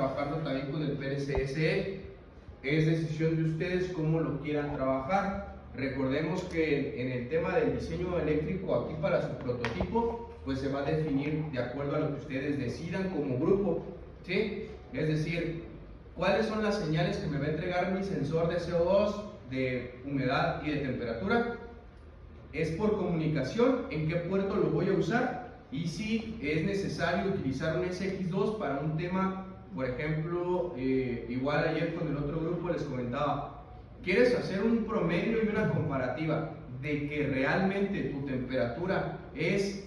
trabajarlo también con el PLCSE. Es decisión de ustedes cómo lo quieran trabajar. Recordemos que en el tema del diseño eléctrico aquí para su prototipo, pues se va a definir de acuerdo a lo que ustedes decidan como grupo, ¿sí? Es decir, ¿cuáles son las señales que me va a entregar mi sensor de CO2, de humedad y de temperatura? Es por comunicación, en qué puerto lo voy a usar y si es necesario utilizar un SX2 para un tema, por ejemplo, igual ayer con el otro grupo les comentaba, quieres hacer un promedio y una comparativa de que realmente tu temperatura es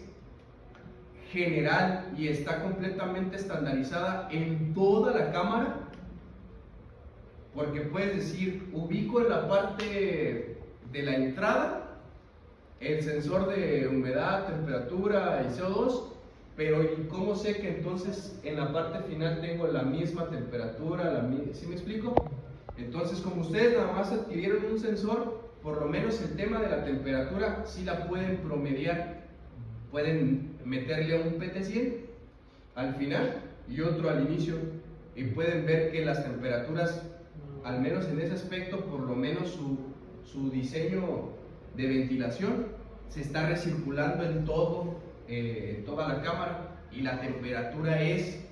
general y está completamente estandarizada en toda la cámara, porque puedes decir, ubico en la parte de la entrada el sensor de humedad, temperatura y CO2, pero ¿y cómo sé que entonces en la parte final tengo la misma temperatura? ¿Sí me explico? Entonces, como ustedes nada más adquirieron un sensor, por lo menos el tema de la temperatura sí la pueden promediar. Pueden meterle un PT100 al final y otro al inicio y pueden ver que las temperaturas, al menos en ese aspecto, por lo menos su diseño de ventilación se está recirculando en toda la cámara y la temperatura es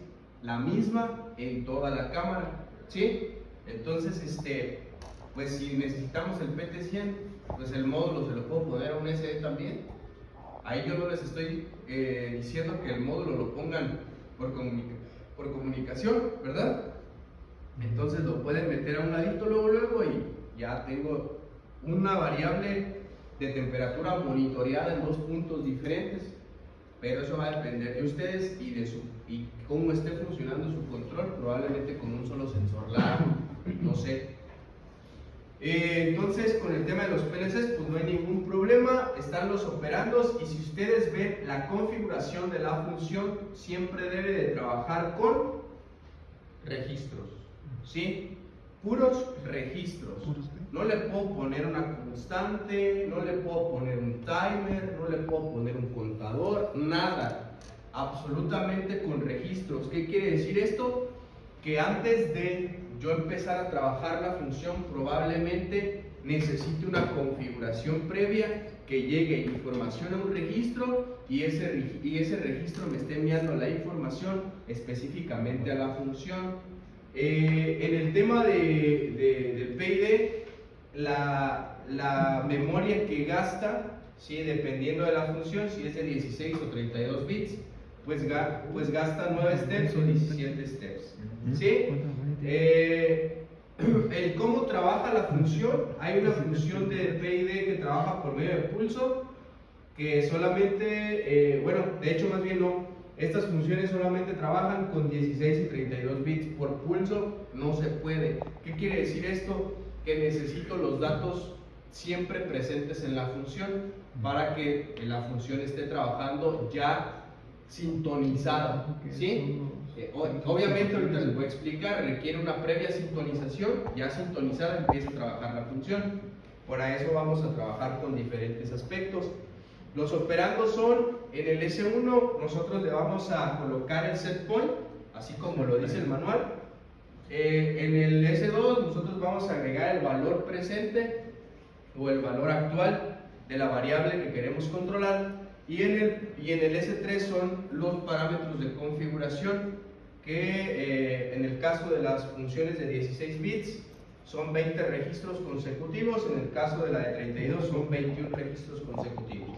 la misma en toda la cámara, ¿sí? Entonces, pues si necesitamos el PT100, pues el módulo se lo puedo poner a un SD también. Ahí yo no les estoy diciendo que el módulo lo pongan por comunicación, ¿verdad? Entonces lo pueden meter a un ladito luego y ya tengo una variable de temperatura monitoreada en dos puntos diferentes, pero eso va a depender de ustedes y cómo esté funcionando su control, probablemente con un solo sensor largo, no sé. Entonces, con el tema de los PLCs, pues no hay ningún problema, están los operandos y si ustedes ven la configuración de la función, siempre debe de trabajar con registros, ¿sí? Puros registros. No le puedo poner una constante, no le puedo poner un timer, no le puedo poner un contador, nada. Absolutamente con registros. ¿Qué quiere decir esto? Que antes de yo empezar a trabajar la función, probablemente necesite una configuración previa que llegue información a un registro y ese registro me esté enviando la información específicamente a la función. En el tema del PID, la memoria que gasta, ¿sí? Dependiendo de la función, si es de 16 o 32 bits, pues gasta 9 steps o 17 steps, ¿sí? El cómo trabaja la función, hay una función del PID que trabaja por medio de pulso, que solamente, bueno, de hecho más bien no, estas funciones solamente trabajan con 16 y 32 bits por pulso, no se puede. ¿Qué quiere decir esto? Que necesito los datos siempre presentes en la función para que la función esté trabajando ya sintonizada, ¿sí? Obviamente ahorita les voy a explicar, requiere una previa sintonización, ya sintonizada empieza a trabajar la función. Para eso vamos a trabajar con diferentes aspectos. Los operandos son, en el S1 nosotros le vamos a colocar el set point, así como lo dice el manual. En el S2 nosotros vamos a agregar el valor presente o el valor actual de la variable que queremos controlar. Y en el S3 son los parámetros de configuración que en el caso de las funciones de 16 bits son 20 registros consecutivos, en el caso de la de 32 son 21 registros consecutivos.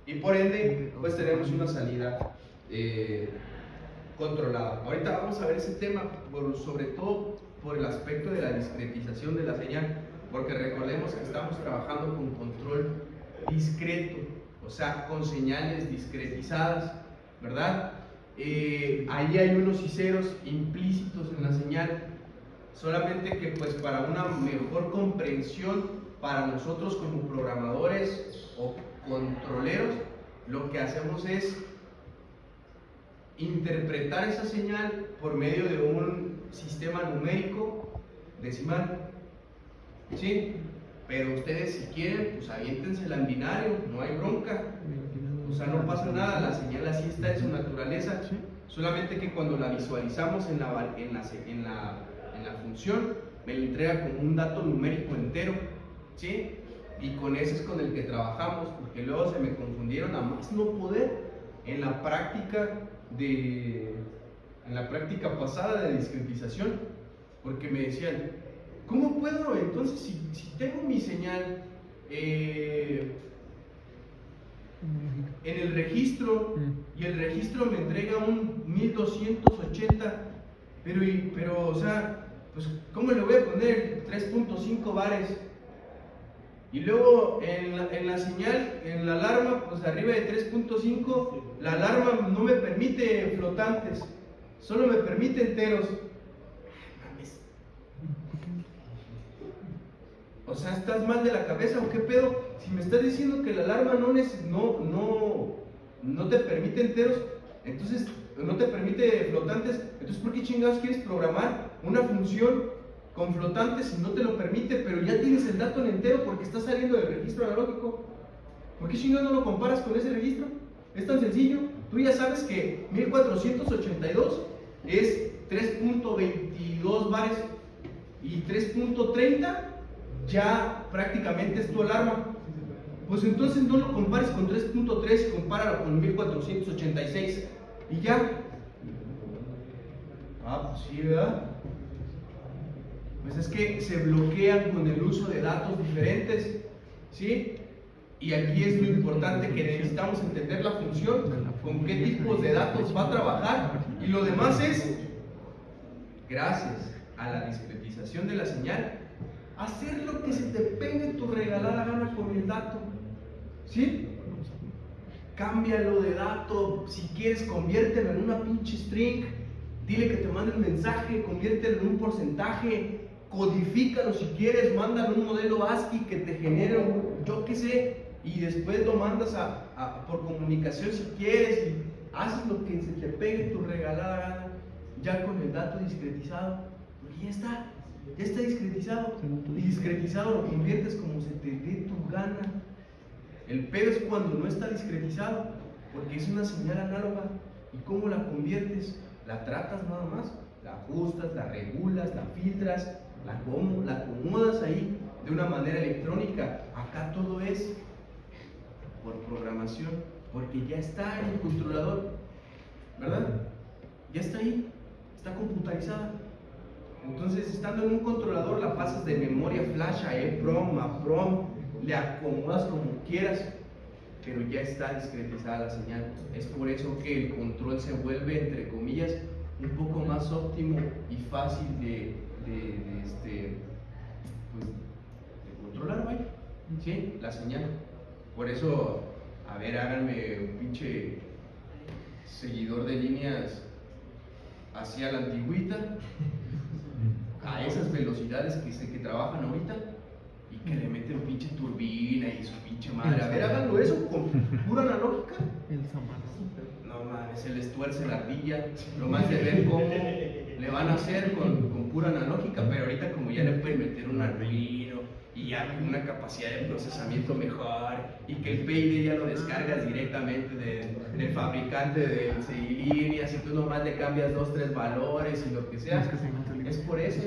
Y por ende, pues tenemos una salida controlada. Ahorita vamos a ver ese tema, sobre todo por el aspecto de la discretización de la señal, porque recordemos que estamos trabajando con control discreto, o sea, con señales discretizadas, ¿verdad? Ahí hay unos y ceros implícitos en la señal, solamente que pues para una mejor comprensión para nosotros como programadores o controleros, lo que hacemos es interpretar esa señal por medio de un sistema numérico decimal, ¿sí? Pero ustedes si quieren, pues aviéntensela en binario, no hay bronca, o sea, no pasa nada, la señal así está en su naturaleza, solamente que cuando la visualizamos en la función, me la entrega como un dato numérico entero, ¿sí? Y con ese es con el que trabajamos, porque luego se me confundieron a más no poder en la práctica pasada de discretización, porque me decían, ¿cómo puedo entonces si tengo mi señal en el registro y el registro me entrega un 1280, pero o sea, pues ¿cómo le voy a poner 3.5 bares? Y luego en la señal, en la alarma, pues arriba de 3.5, la alarma no me permite flotantes, solo me permite enteros. O sea, ¿estás mal de la cabeza o qué pedo? Si me estás diciendo que la alarma no te permite enteros, entonces no te permite flotantes, entonces ¿por qué chingados quieres programar una función con flotantes si no te lo permite, pero ya tienes el dato en entero porque está saliendo del registro analógico? ¿Por qué chingados no lo comparas con ese registro? Es tan sencillo. Tú ya sabes que 1482 es 3.22 bares y 3.30 ya prácticamente es tu alarma. Pues entonces no lo compares con 3.3, compáralo con 1486 y ya. Ah, pues sí, ¿verdad? Pues es que se bloquean con el uso de datos diferentes, ¿sí? Y aquí es lo importante, que necesitamos entender la función, con qué tipos de datos va a trabajar, y lo demás es, gracias a la discretización de la señal, hacer lo que se te pegue tu regalada gana con el dato, ¿sí? Cámbialo de dato, si quieres conviértelo en una pinche string, dile que te mande un mensaje, conviértelo en un porcentaje, codifícalo si quieres, mándalo un modelo ASCII que te genere, yo qué sé, y después lo mandas por comunicación si quieres, y haces lo que se te pegue tu regalada gana, ya con el dato discretizado, porque ya está discretizado, y discretizado lo conviertes como se te dé tu gana. El pedo es cuando no está discretizado, porque es una señal análoga, y cómo la conviertes, la tratas nada más, la ajustas, la regulas, la filtras, la acomodas ahí de una manera electrónica. Acá todo es por programación, porque ya está en el controlador, ¿verdad? Ya está ahí, está computarizada. Entonces, estando en un controlador, la pasas de memoria flash a EEPROM, a PROM, le acomodas como quieras, pero ya está discretizada la señal. Es por eso que el control se vuelve, entre comillas, un poco más óptimo y fácil de controlar, ¿vale? ¿Sí? La señal. Por eso, a ver, háganme un pinche seguidor de líneas hacia la antigüita, a esas velocidades que trabajan ahorita, y que le meten pinche turbina y su pinche madre. A ver, háganlo eso con pura analógica. No mames, se les tuerce la ardilla. Lo más de ver cómo le van a hacer con pura analógica, pero ahorita como ya le pueden meter un Arduino y ya con una capacidad de procesamiento mejor, y que el PID ya lo descargas directamente del fabricante de líneas, y tú nomás le cambias 2-3 valores y lo que sea. Es por eso,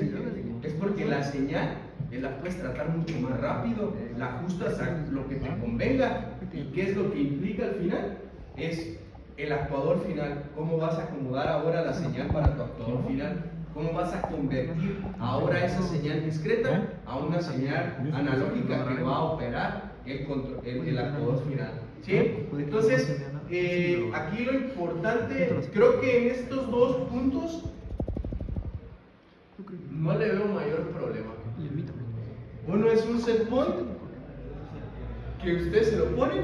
es porque la señal la puedes tratar mucho más rápido, la ajustas a lo que te convenga. ¿Y qué es lo que implica al final? Es el actuador final. ¿Cómo vas a acomodar ahora la señal para tu actuador final? ¿Cómo vas a convertir ahora esa señal discreta a una señal analógica que va a operar el actuador final? ¿Sí? Entonces, aquí lo importante, creo que en estos dos puntos no le veo mayor problema. Uno es un set point que ustedes se lo ponen,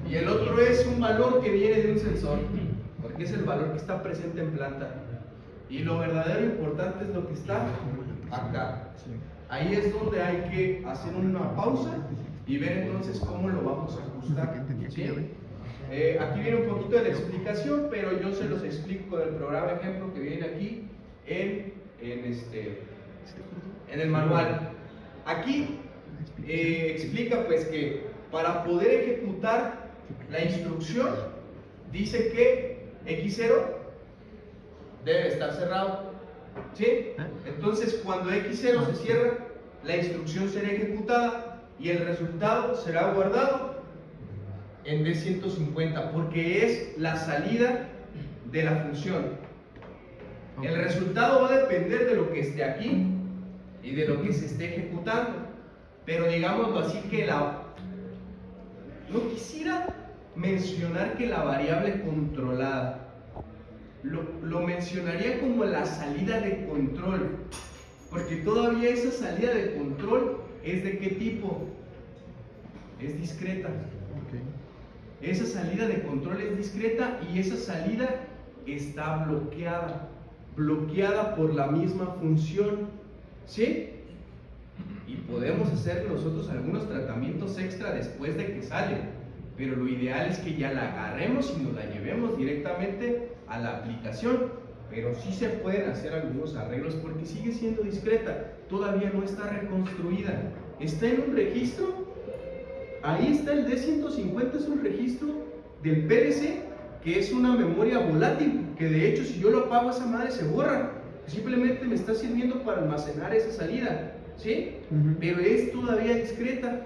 y el otro es un valor que viene de un sensor, porque es el valor que está presente en planta. Y lo verdadero importante es lo que está acá. Ahí es donde hay que hacer una pausa y ver entonces cómo lo vamos a ajustar, ¿sí? Aquí viene un poquito de la explicación, pero yo se los explico con el programa ejemplo que viene aquí en el manual. Aquí explica pues que para poder ejecutar la instrucción, dice que X0 debe estar cerrado, ¿sí? Entonces cuando X0 se cierra, la instrucción será ejecutada y el resultado será guardado en D150 porque es la salida de la función. El resultado va a depender de lo que esté aquí y de lo que se esté ejecutando, pero digámoslo así que no quisiera mencionar que la variable controlada, lo mencionaría como la salida de control, porque todavía esa salida de control es de qué tipo, es discreta. Esa salida de control es discreta y esa salida está bloqueada por la misma función, ¿sí? Y podemos hacer nosotros algunos tratamientos extra después de que sale, pero lo ideal es que ya la agarremos y nos la llevemos directamente a la aplicación, pero sí se pueden hacer algunos arreglos porque sigue siendo discreta, todavía no está reconstruida, está en un registro. Ahí está el D150, es un registro del PLC que es una memoria volátil, que de hecho si yo lo apago esa madre se borra, simplemente me está sirviendo para almacenar esa salida, ¿sí? Pero es todavía discreta.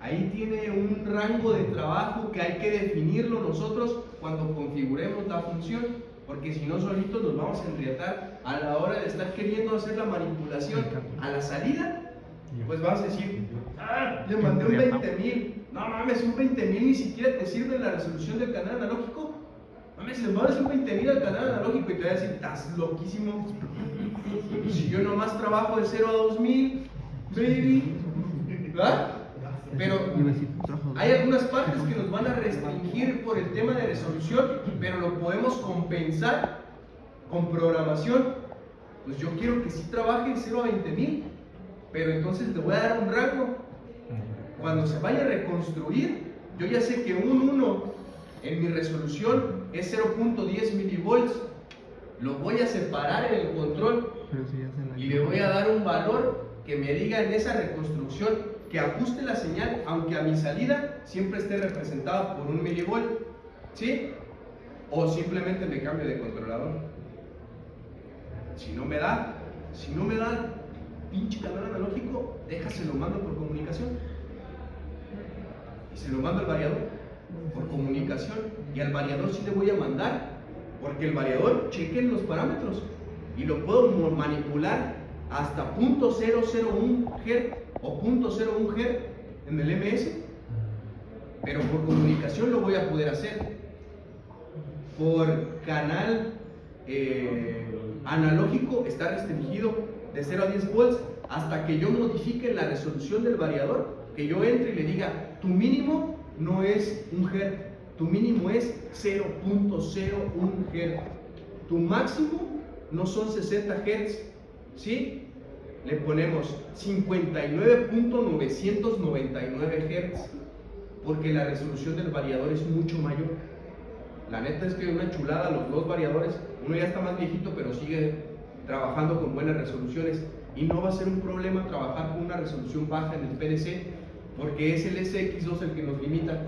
Ahí tiene un rango de trabajo que hay que definirlo nosotros cuando configuremos la función, porque si no solitos nos vamos a enriatar a la hora de estar queriendo hacer la manipulación a la salida. Pues vas a decir, le mandé un 20.000, no mames, un 20.000 ni siquiera te sirve la resolución del canal analógico. Mames, le mandas un 20.000 al canal analógico y te voy a decir, estás loquísimo. Si yo nomás trabajo de 0 a 2.000, baby, ¿verdad? Pero hay algunas partes que nos van a restringir por el tema de resolución, pero lo podemos compensar con programación. Pues yo quiero que sí trabaje de 0 a 20.000, pero entonces le voy a dar un rango. Cuando se vaya a reconstruir, yo ya sé que un 1 en mi resolución es 0.10 milivolts. Lo voy a separar en el control y le voy a dar un valor que me diga en esa reconstrucción que ajuste la señal, aunque a mi salida siempre esté representada por 1 milivolt, ¿sí? O simplemente me cambio de controlador. Si no me da pinche canal analógico, déjaselo mando por comunicación. Y se lo mando al variador por comunicación. Y al variador sí le voy a mandar, porque el variador chequen los parámetros y lo puedo manipular hasta 0.001 Hz o 0.01 Hz en el MS, pero por comunicación lo voy a poder hacer. Por canal analógico está restringido de 0 a 10 volts hasta que yo modifique la resolución del variador, que yo entre y le diga, tu mínimo no es 1 Hz, tu mínimo es 0.01 Hz, tu máximo no son 60 Hz, ¿sí? Le ponemos 59.999 Hz, porque la resolución del variador es mucho mayor. La neta es que una chulada los dos variadores, uno ya está más viejito pero sigue trabajando con buenas resoluciones y no va a ser un problema trabajar con una resolución baja en el PLC porque es el SX2 el que nos limita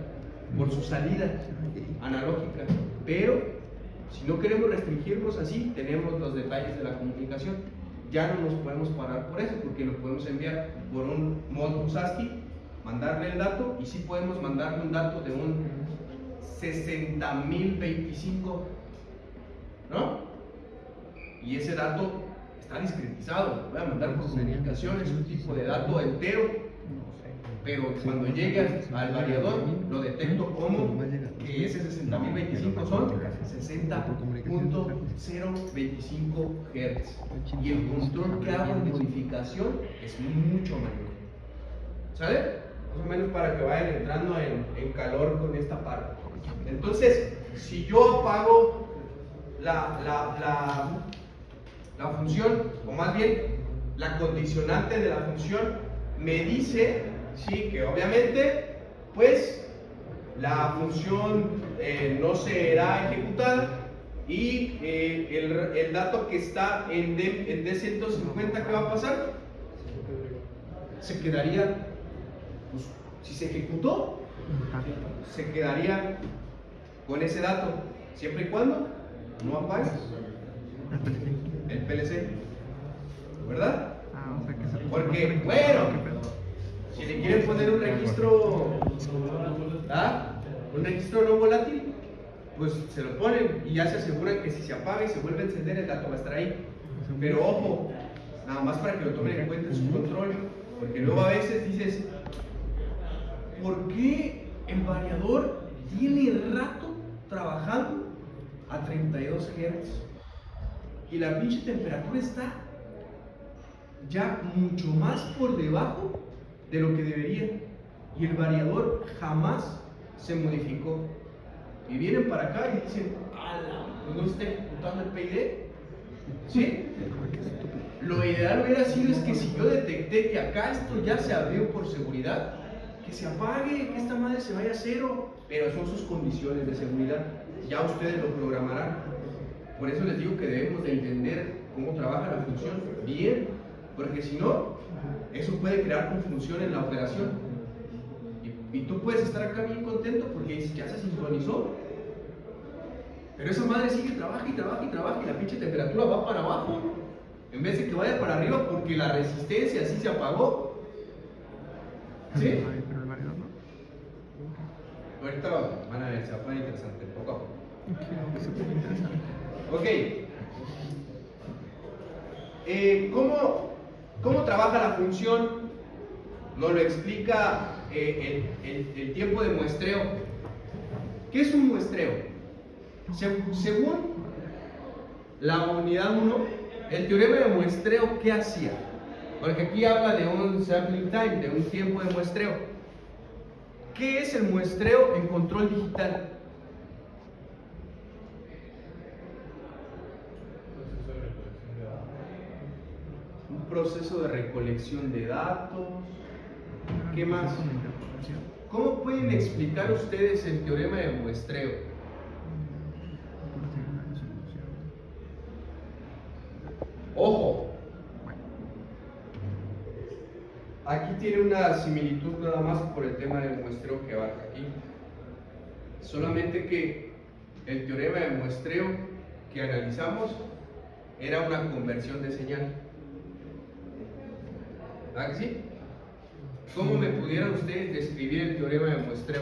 por su salida analógica, pero si no queremos restringirnos así, tenemos los detalles de la comunicación, ya no nos podemos parar por eso porque lo podemos enviar por un Modbus ASCII, mandarle el dato y sí podemos mandarle un dato de un 60.025, ¿no? Y ese dato está discretizado, lo voy a mandar por comunicación, es un tipo de dato entero, pero cuando llegue al variador lo detecto como que ese 60.025 son 60.025 Hz y el control que hago en modificación es mucho mayor, ¿sale? Más o menos para que vayan entrando en calor con esta parte. Entonces, si yo apago la función, o más bien la condicionante de la función, me dice, sí, que obviamente, pues, la función no será ejecutada y el dato que está en D150, ¿qué va a pasar? Se quedaría, pues, si se ejecutó, se quedaría con ese dato, siempre y cuando no apagues el PLC, ¿verdad? O sea que se Porque, bueno, si le quieren poner un registro, un registro no volátil, pues se lo ponen y ya se aseguran que si se apaga y se vuelve a encender, el dato va a estar ahí. Pero ojo, nada más para que lo tomen en cuenta en su control, porque luego a veces dices, ¿por qué el variador tiene rato trabajando a 32 Hz? Y la pinche temperatura está ya mucho más por debajo de lo que debería. Y el variador jamás se modificó. Y vienen para acá y dicen, ¡ala! ¿No está ejecutando el PID? ¿Sí? Lo ideal hubiera sido es que si yo detecté que acá esto ya se abrió por seguridad, que se apague, que esta madre se vaya a cero. Pero son sus condiciones de seguridad. Ya ustedes lo programarán. Por eso les digo que debemos de entender cómo trabaja la función bien, porque si no, eso puede crear confusión en la operación. Y tú puedes estar acá bien contento porque dices, ya se sincronizó. Pero esa madre sigue, trabaja y trabaja y trabaja y la pinche temperatura va para abajo, en vez de que vaya para arriba porque la resistencia así se apagó. ¿Sí? Pero el variador no. Ahorita van a ver, se va a poner interesante, poco a poco. Ok, eso es interesante. Ok. ¿Cómo trabaja la función? Nos lo explica el tiempo de muestreo. ¿Qué es un muestreo? Según la unidad 1, el teorema de muestreo, ¿qué hacía? Porque aquí habla de un sampling time, de un tiempo de muestreo. ¿Qué es el muestreo en control digital? Un proceso de recolección de datos. ¿Qué más? ¿Cómo pueden explicar ustedes el teorema de muestreo? Ojo, aquí tiene una similitud nada más por el tema del muestreo que abarca aquí. Solamente que el teorema de muestreo que analizamos era una conversión de señal. ¿Ah, que sí? ¿Cómo me pudieran ustedes describir el teorema de muestreo?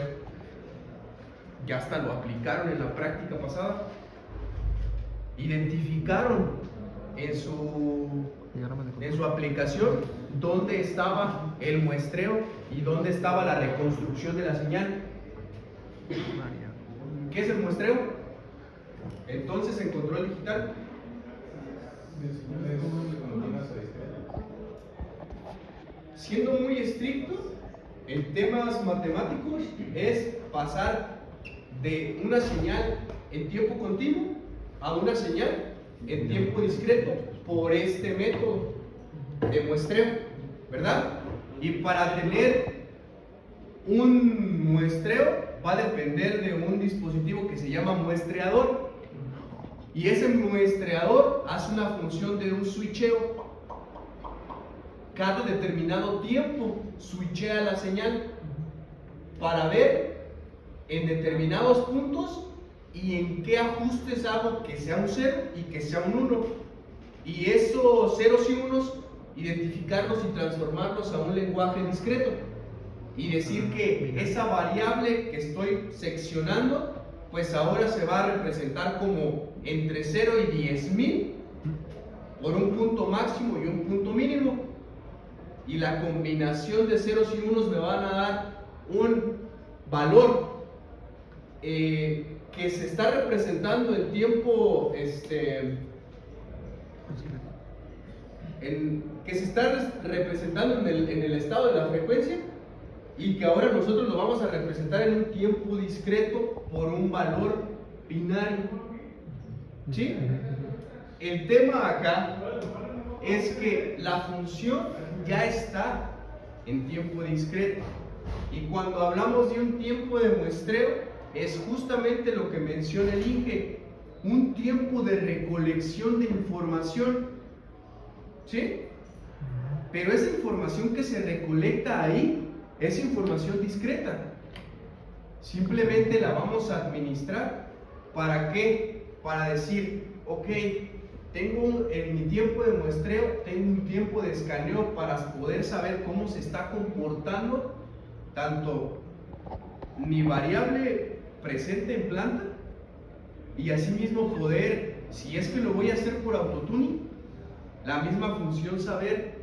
Que hasta lo aplicaron en la práctica pasada. Identificaron en su aplicación dónde estaba el muestreo y dónde estaba la reconstrucción de la señal. ¿Qué es el muestreo? Entonces, en control digital, siendo muy estricto en temas matemáticos, es pasar de una señal en tiempo continuo a una señal en tiempo discreto por este método de muestreo, ¿verdad? Y para tener un muestreo va a depender de un dispositivo que se llama muestreador, y ese muestreador hace una función de un switcheo. Cada determinado tiempo switchea la señal para ver en determinados puntos y en qué ajustes hago que sea un 0 y que sea un 1. Y esos ceros y unos, identificarlos y transformarlos a un lenguaje discreto. Y decir que esa variable que estoy seccionando, pues ahora se va a representar como entre 0 y 10.000 por un punto máximo y un punto mínimo. Y la combinación de ceros y unos me van a dar un valor que se está representando en tiempo que se está representando en el estado de la frecuencia, y que ahora nosotros lo vamos a representar en un tiempo discreto por un valor binario. ¿Sí? El tema acá es que la función ya está en tiempo discreto, y cuando hablamos de un tiempo de muestreo es justamente lo que menciona el Inge, un tiempo de recolección de información. ¿Sí? Pero esa información que se recolecta ahí es información discreta. Simplemente la vamos a administrar. ¿Para qué? para decir, ok, en mi tiempo de muestreo, tengo un tiempo de escaneo para poder saber cómo se está comportando tanto mi variable presente en planta y asimismo poder, si es que lo voy a hacer por autotuning, la misma función saber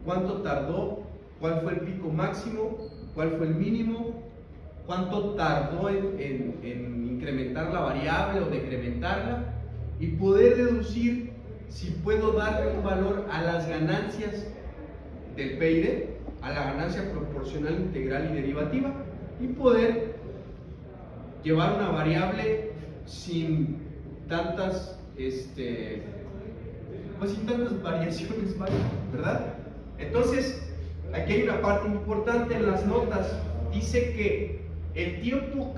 cuánto tardó, cuál fue el pico máximo, cuál fue el mínimo, cuánto tardó en incrementar la variable o decrementarla y poder deducir si puedo darle un valor a las ganancias del PID, a la ganancia proporcional integral y derivativa, y poder llevar una variable sin tantas sin tantas variaciones, ¿verdad? Entonces, aquí hay una parte importante en las notas. Dice que el tiempo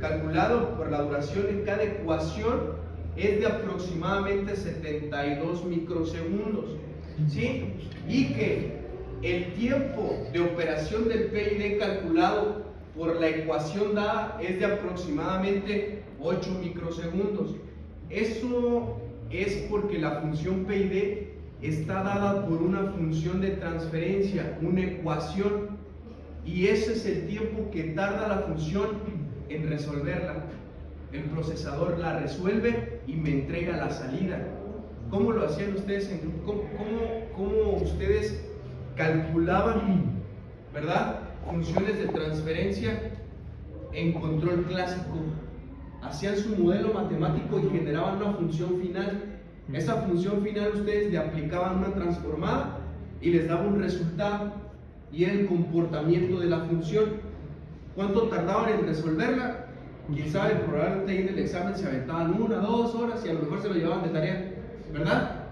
calculado por la duración en cada ecuación es de aproximadamente 72 microsegundos, ¿sí? Y que el tiempo de operación del PID calculado por la ecuación dada es de aproximadamente 8 microsegundos. Eso es porque la función PID está dada por una función de transferencia, una ecuación, y ese es el tiempo que tarda la función en resolverla. El procesador la resuelve y me entrega la salida. ¿Cómo lo hacían ustedes? ¿Cómo ustedes calculaban, verdad, funciones de transferencia en control clásico? Hacían su modelo matemático y generaban una función final. Esa función final ustedes le aplicaban una transformada y les daba un resultado, y era el comportamiento de la función. ¿Cuánto tardaban en resolverla? Quién sabe, probablemente ahí en el examen se aventaban 1 o 2 horas y a lo mejor se lo llevaban de tarea, ¿verdad?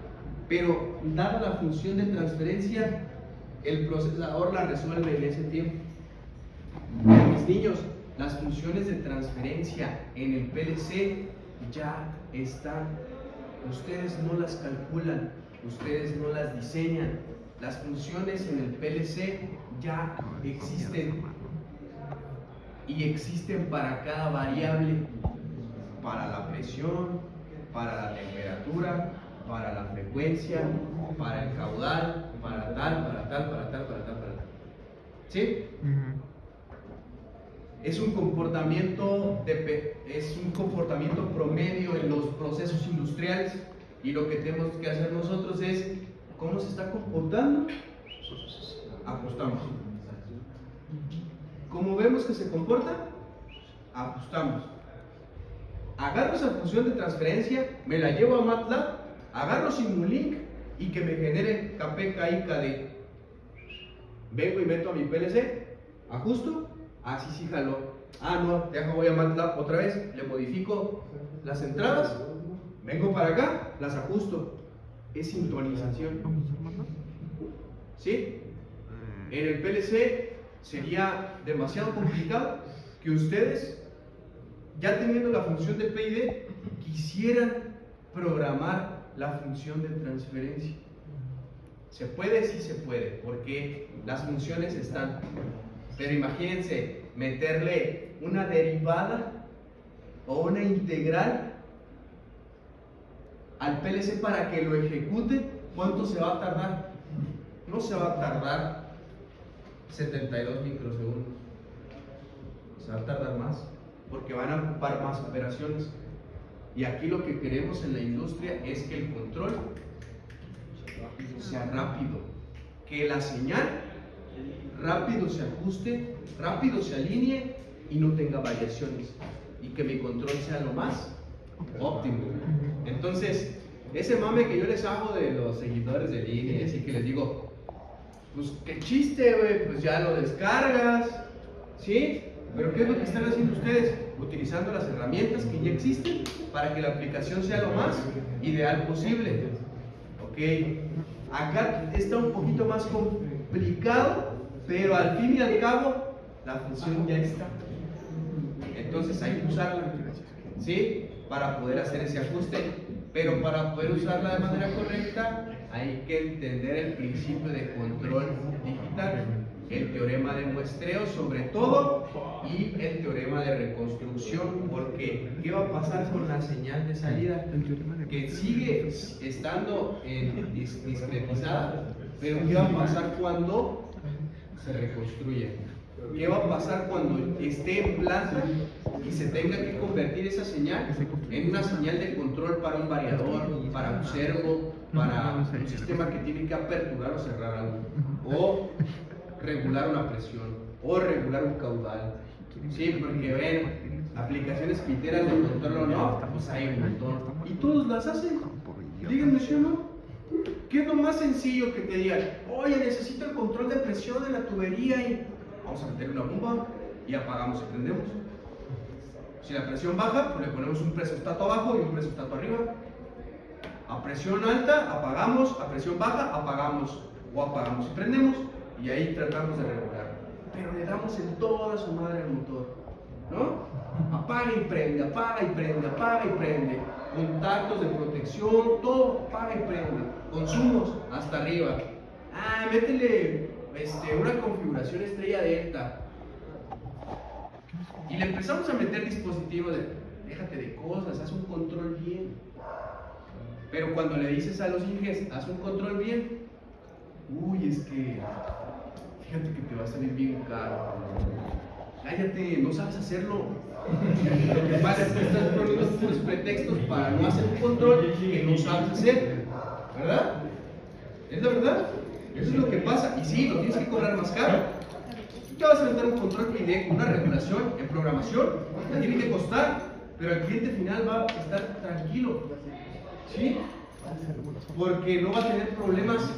Pero dada la función de transferencia, el procesador la resuelve en ese tiempo. Mis niños, las funciones de transferencia en el PLC ya están. Ustedes no las calculan, ustedes no las diseñan. Las funciones en el PLC ya existen, y existen para cada variable, para la presión, para la temperatura, para la frecuencia, para el caudal, para tal, para tal, para tal, para tal, para tal. ¿Sí? Es un comportamiento promedio en los procesos industriales, y lo que tenemos que hacer nosotros es, ¿cómo se está comportando? Ajustamos. ¿Cómo vemos que se comporta? Ajustamos. Agarro esa función de transferencia, me la llevo a MATLAB, agarro Simulink y que me genere KP, KI, KD. Vengo y meto a mi PLC, ajusto, así sí jaló. No, voy a MATLAB otra vez, le modifico las entradas, vengo para acá, las ajusto. Es sintonización. ¿Sí? En el PLC sería demasiado complicado que ustedes, ya teniendo la función de PID, quisieran programar la función de transferencia. ¿Se puede? Sí se puede, porque las funciones están. Pero imagínense meterle una derivada o una integral al PLC para que lo ejecute. ¿Cuánto se va a tardar? No se va a tardar 72 microsegundos. Se va a tardar más, porque van a ocupar más operaciones. Y aquí lo que queremos en la industria es que el control sea rápido, que la señal rápido se ajuste, rápido se alinee y no tenga variaciones, y que mi control sea lo más óptimo. Entonces, ese mame que yo les hago de los seguidores de línea, y así que les digo, pues qué chiste, güey, pues ya lo descargas, ¿sí? Pero ¿qué es lo que están haciendo ustedes? Utilizando las herramientas que ya existen para que la aplicación sea lo más ideal posible. Ok, acá está un poquito más complicado, pero al fin y al cabo la función ya está. Entonces hay que usarla, ¿sí? Para poder hacer ese ajuste, pero para poder usarla de manera correcta hay que entender el principio de control digital. el teorema de muestreo sobre todo y el teorema de reconstrucción, porque ¿qué va a pasar con la señal de salida? Que sigue estando discretizada, pero ¿qué va a pasar cuando se reconstruya? ¿Qué va a pasar cuando esté en planta y se tenga que convertir esa señal en una señal de control para un variador, para un servo, para un sistema que tiene que aperturar o cerrar algo, o regular una presión, o regular un caudal? Sí, porque ven, aplicaciones piteras de control o no, pues hay un montón. Y todos las hacen. Díganme si o no. ¿Qué es lo más sencillo que te digan? Oye, necesito el control de presión de la tubería y vamos a meter una bomba y apagamos y prendemos. Si la presión baja, pues le ponemos un presostato abajo y un presostato arriba. A presión alta, apagamos. A presión baja, apagamos. O apagamos y prendemos. Y ahí tratamos de regular. Pero le damos en toda su madre al motor, ¿no? Apaga y prende, apaga y prende, apaga y prende. Contactos de protección, todo apaga y prende. Consumos hasta arriba. Ah, métele una configuración estrella delta. Y le empezamos a meter dispositivos de déjate de cosas, haz un control bien. Pero cuando le dices a los inges, haz un control bien, uy, es que fíjate que te va a salir bien caro. Cállate, no sabes hacerlo. Lo que pasa es que estás poniendo tus pretextos para no hacer un control que no sabes hacer, ¿verdad? ¿Es la verdad? Eso es lo que pasa. Y sí, lo tienes que cobrar más caro. Tú te vas a meter un control PID con una regulación en programación, te tiene que costar, pero el cliente final va a estar tranquilo, ¿sí? Porque no va a tener problemas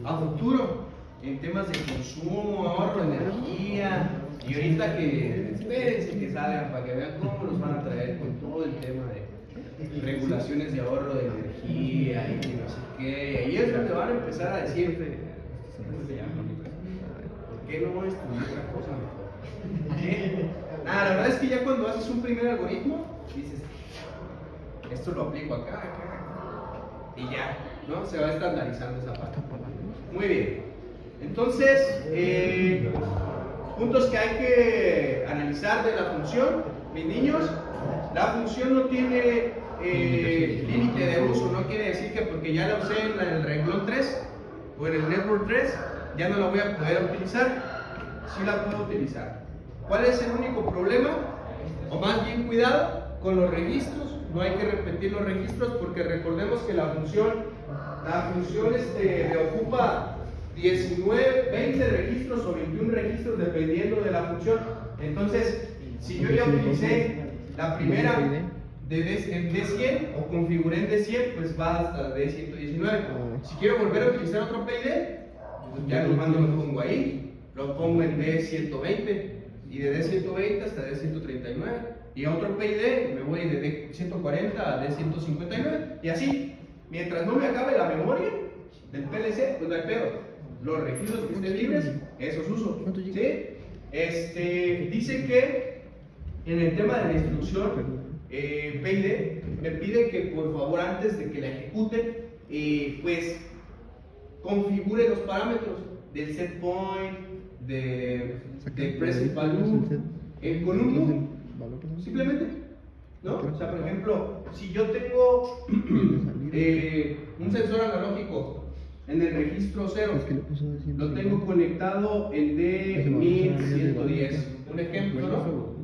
a futuro en temas de consumo, ahorro de energía. Y ahorita que espérense que salgan para que vean cómo nos van a traer con todo el tema de regulaciones de ahorro de energía y no sé qué. Y es donde van a empezar a decir, ¿por qué no estudiar otra cosa mejor? ¿Sí? Nada, la verdad es que ya cuando haces un primer algoritmo, dices, esto lo aplico acá, y ya, ¿no? Se va estandarizando esa parte. Muy bien. Entonces, puntos que hay que analizar de la función, mis niños. La función no tiene límite de uso, no quiere decir que porque ya la usé en el renglón 3 o en el network 3, ya no la voy a poder utilizar. Sí la puedo utilizar. ¿Cuál es el único problema? O más bien cuidado con los registros. No hay que repetir los registros porque recordemos que la función me ocupa 19, 20 registros o 21 registros dependiendo de la función. Entonces, si yo ya utilicé la primera en D100 o configuré en D100, pues va hasta D119. Si quiero volver a utilizar otro PID, pues ya lo mando, lo pongo ahí, lo pongo en D120 y de D120 hasta D139. Y a otro PID me voy de D140 a D159 y así, mientras no me acabe la memoria del PLC, pues no hay pedo. Los registros que estén libres, esos uso. ¿Sí? Dice que en el tema de la instrucción PID, me pide que por favor antes de que la ejecute, pues configure los parámetros del set point, de present value, con un move, simplemente, ¿no? O sea, por ejemplo, si yo tengo un sensor analógico en el registro 0, lo tengo conectado en D1110, un ejemplo, ¿no?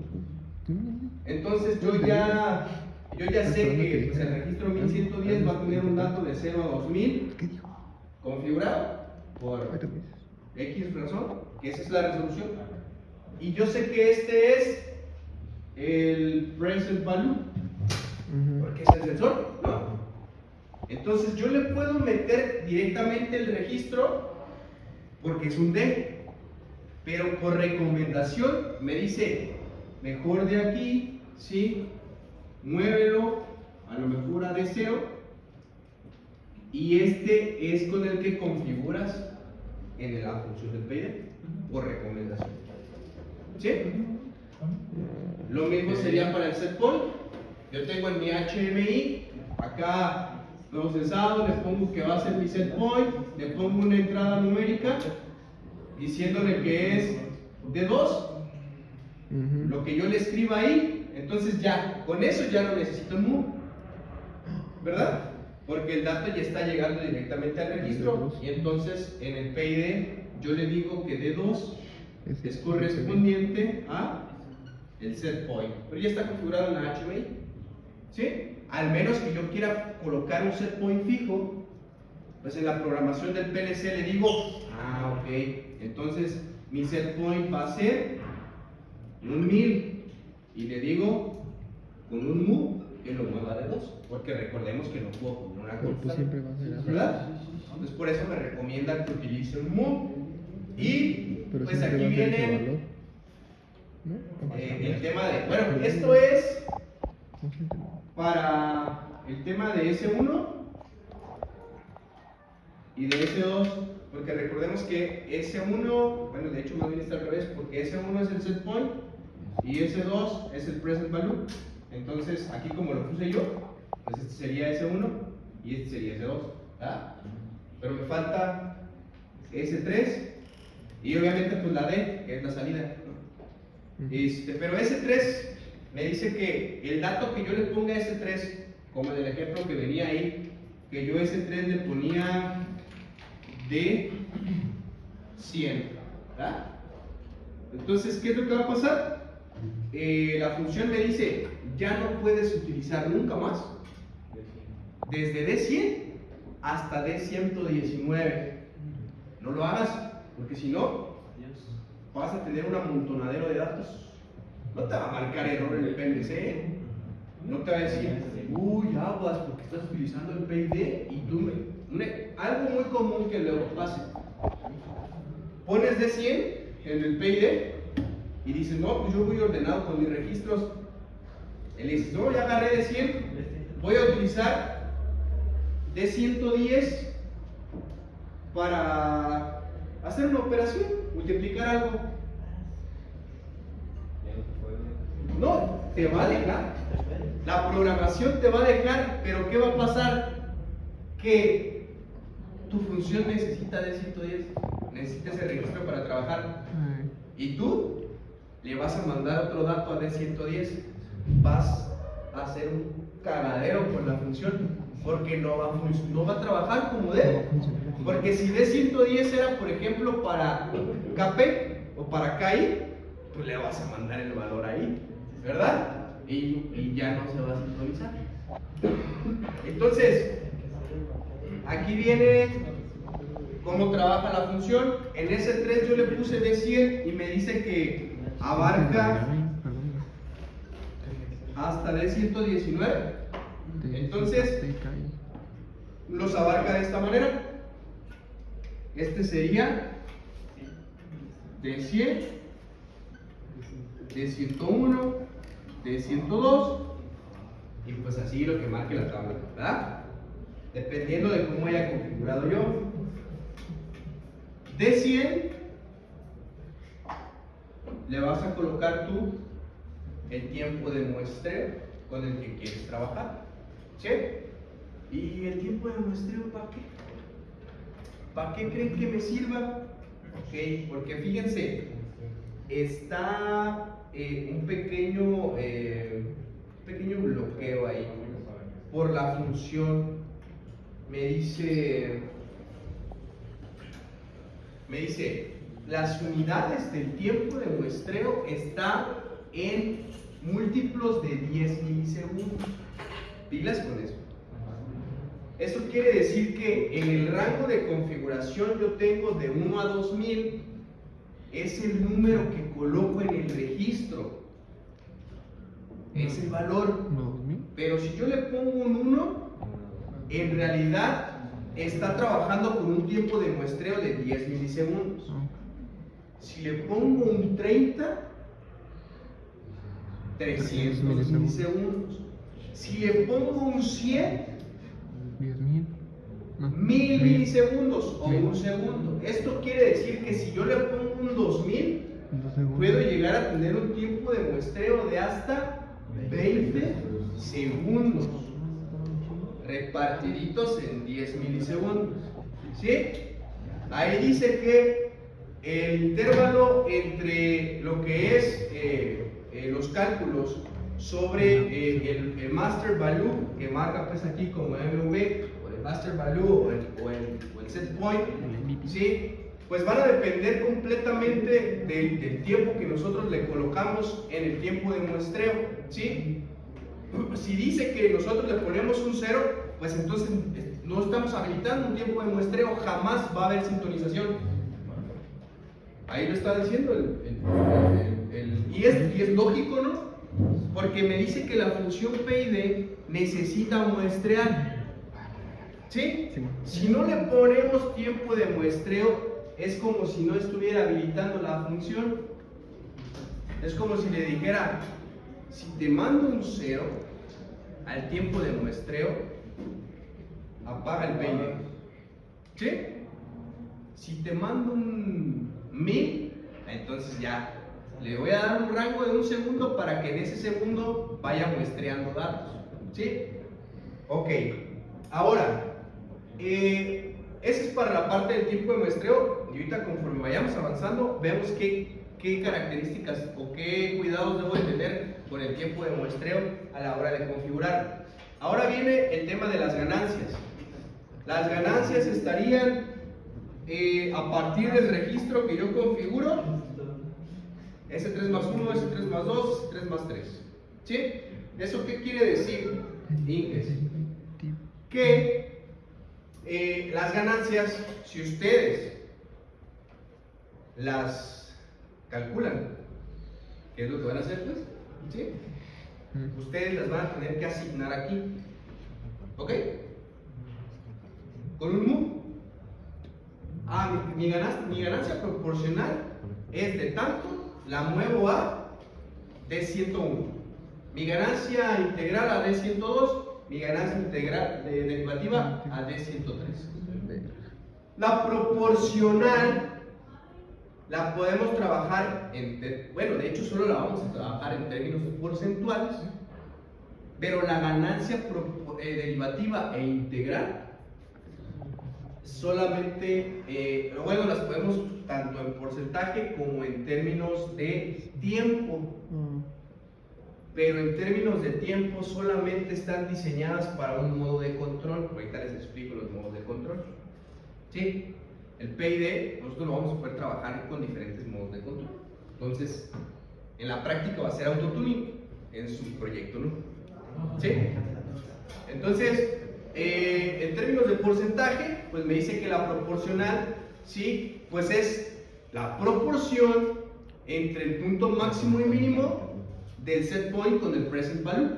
Entonces yo ya sé que pues, el registro 1110 va a tener un dato de 0 a 2000 configurado por X razón, que esa es la resolución. Y yo sé que este es el present value, porque es el sensor, ¿no? Entonces yo le puedo meter directamente el registro porque es un D, pero por recomendación me dice, mejor de aquí, ¿sí? Muévelo a lo mejor a D0 y este es con el que configuras en la función del PID por recomendación. ¿Sí? Lo mismo sería para el set point. Yo tengo en mi HMI acá procesado, le pongo que va a ser mi set point, le pongo una entrada numérica diciéndole que es de 2, Ujú. lo que yo le escriba ahí, entonces ya, con eso ya no necesito un move, ¿verdad? Porque el dato ya está llegando directamente al registro y entonces en el PID yo le digo que D2 es correspondiente a el set point, pero ya está configurado en la HMI, ¿sí? Al menos que yo quiera colocar un set point fijo, pues en la programación del PLC le digo, ok, entonces mi set point va a ser un 1000 y le digo con un move que lo mueva de 2, porque recordemos que no puedo poner una Pero pues constante, siempre va a ser así. ¿verdad? Entonces por eso me recomiendan que utilice un move y Pero pues siempre aquí va a ser ese viene valor, ¿no? ¿O va a cambiar? el tema de, bueno, esto es No sé, para el tema de S1 y de S2, porque recordemos que S1, bueno, de hecho más bien está al revés, porque S1 es el set point y S2 es el present value. Entonces, aquí como lo puse yo, pues este sería S1 y este sería S2, ¿verdad? Pero me falta S3 y obviamente pues la D, que es la salida, ¿no? Pero S3 me dice que el dato que yo le ponga a S3, como en el ejemplo que venía ahí, que yo S3 le ponía de 100, ¿verdad? Entonces, ¿qué es lo que va a pasar? La función me dice, ya no puedes utilizar nunca más desde D100 hasta D119. No lo hagas, porque si no, vas a tener un amontonadero de datos. No te va a marcar error en el PLC, no te va a decir, uy, aguas, porque estás utilizando el PID y tú algo muy común que luego pase. Pones D100 en el PID y dices, no, pues yo voy ordenado con mis registros. Y le dices, no, ya agarré D100, voy a utilizar D110 para hacer una operación, multiplicar algo. No, te va a dejar. La programación te va a dejar, pero ¿qué va a pasar? Que tu función necesita D110, necesita ese registro para trabajar. Y tú le vas a mandar otro dato a D110. Vas a hacer un cagadero con la función, porque no va a trabajar como debe. Porque si D110 era, por ejemplo, para KP o para KI, pues le vas a mandar el valor ahí, ¿verdad? Y ya no se va a sintonizar. Entonces, aquí viene cómo trabaja la función. En S3 yo le puse D100 y me dice que abarca hasta D119. Entonces, los abarca de esta manera. Este sería D100, D101, D102 y pues así lo que marque la tabla, ¿verdad? Dependiendo de cómo haya configurado yo. D100 le vas a colocar tú el tiempo de muestreo con el que quieres trabajar, ¿sí? ¿Y el tiempo de muestreo para qué? ¿Para qué creen que me sirva? Ok, porque fíjense, está un pequeño bloqueo ahí por la función. Me dice, las unidades del tiempo de muestreo están en múltiplos de 10 milisegundos. Pilas con eso. Eso quiere decir que en el rango de configuración yo tengo de 1 a 2000, es el número que coloco en el registro, es el valor. Pero si yo le pongo un 1, en realidad está trabajando con un tiempo de muestreo de 10 milisegundos. Si le pongo un 30, 300 milisegundos. Si le pongo un 100, 10,000. No. 1000 milisegundos o un segundo. Esto quiere decir que si yo le pongo un 2000, puedo llegar a tener un tiempo de muestreo de hasta 20 segundos, repartiditos en 10 milisegundos. ¿Sí? Ahí dice que el intervalo entre lo que es los cálculos sobre el master value, que marca pues aquí como MV, o el master value o el set point, ¿sí? Pues van a depender completamente del tiempo que nosotros le colocamos en el tiempo de muestreo, ¿sí? Si dice que nosotros le ponemos un 0, pues entonces no estamos habilitando un tiempo de muestreo, jamás va a haber sintonización. Ahí lo está diciendo y es lógico, ¿no? Porque me dice que la función PID necesita muestrear, ¿sí? Si no le ponemos tiempo de muestreo, es como si no estuviera habilitando la función. Es como si le dijera, si te mando un 0 al tiempo de muestreo, apaga el PID, ¿sí? Si te mando un 1000, entonces ya le voy a dar un rango de un segundo para que en ese segundo vaya muestreando datos, ¿sí? Ok, ahora, esa es para la parte del tiempo de muestreo. Y ahorita, conforme vayamos avanzando, vemos qué características o qué cuidados debo de tener con el tiempo de muestreo a la hora de configurar. Ahora viene el tema de las ganancias. Las ganancias estarían a partir del registro que yo configuro, S3 más 1, S3 más 2, S3 más 3. ¿Sí? ¿Eso qué quiere decir, Inges? Que las ganancias, si ustedes las calculan, ¿qué es lo que van a hacer, pues? ¿Sí? Ustedes las van a tener que asignar aquí. ¿Ok? Con un move. Mi ganancia proporcional es de tanto, la muevo a D101. Mi ganancia integral a D102, mi ganancia integral derivativa a D103. La proporcional la podemos trabajar bueno, de hecho solo la vamos a trabajar en términos porcentuales, pero la ganancia derivativa e integral solamente, bueno, las podemos tanto en porcentaje como en términos de tiempo, pero en términos de tiempo solamente están diseñadas para un modo de control. Ahorita les explico los modos de control. ¿Sí? El PID nosotros lo vamos a poder trabajar con diferentes modos de control. Entonces, en la práctica va a ser autotuning en su proyecto, ¿no? ¿Sí? Entonces, en términos de porcentaje, pues me dice que la proporcional, ¿sí? Pues es la proporción entre el punto máximo y mínimo del set point con el present value.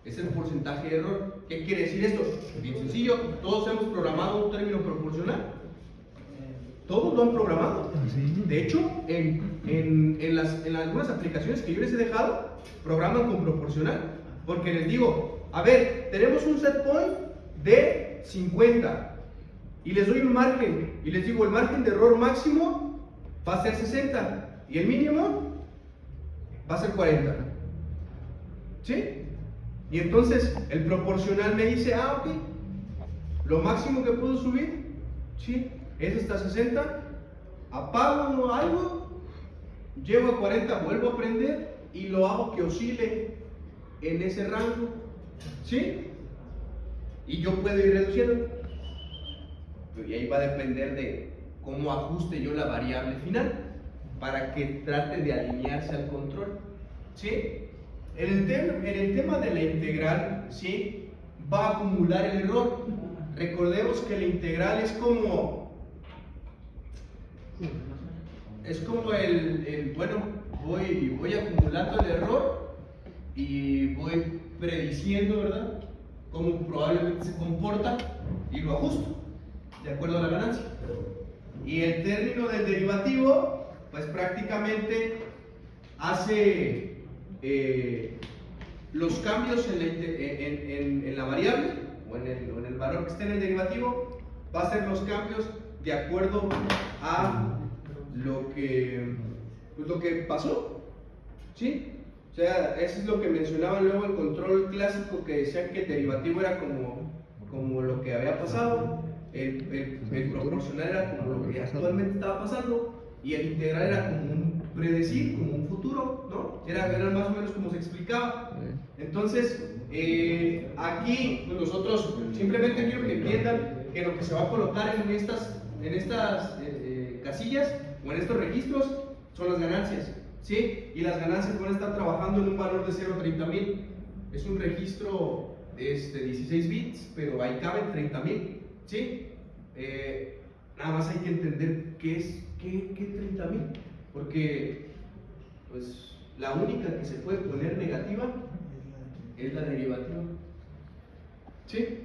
Es el porcentaje de error. ¿Qué quiere decir esto? Bien sencillo, todos hemos programado un término proporcional. Todos lo han programado. De hecho, en algunas aplicaciones que yo les he dejado, programan con proporcional. Porque les digo, a ver, tenemos un set point de 50 y les doy un margen y les digo, el margen de error máximo va a ser 60 y el mínimo va a ser 40. ¿Sí? Y entonces el proporcional me dice, ok, lo máximo que puedo subir, ¿sí?, es hasta 60, apago algo, llego a 40, vuelvo a prender y lo hago que oscile en ese rango, ¿sí? Y yo puedo ir reduciendo. Y ahí va a depender de cómo ajuste yo la variable final para que trate de alinearse al control, ¿sí? En el tema de la integral, ¿sí?, va a acumular el error. Recordemos que la integral es como bueno, voy acumulando el error y voy prediciendo, ¿verdad?, cómo probablemente se comporta y lo ajusto de acuerdo a la ganancia. Y el término del derivativo, pues prácticamente hace los cambios en la variable o en el valor que esté en el derivativo, va a hacer los cambios de acuerdo a lo que pasó, ¿sí? O sea, eso es lo que mencionaba luego el control clásico, que decían que el derivativo era como lo que había pasado, el proporcional era como lo que actualmente estaba pasando, y el integral era como un predecir, como un futuro, ¿no? Era más o menos como se explicaba. Entonces, aquí pues nosotros simplemente quiero que entiendan que lo que se va a colocar en estas casillas o en estos registros son las ganancias, ¿sí? Y las ganancias van a estar trabajando en un valor de 0.30.000. Es un registro de 16 bits, pero ahí caben 30.000, ¿sí? Nada más hay que entender qué 30.000, porque pues la única que se puede poner negativa es la derivativa, ¿sí?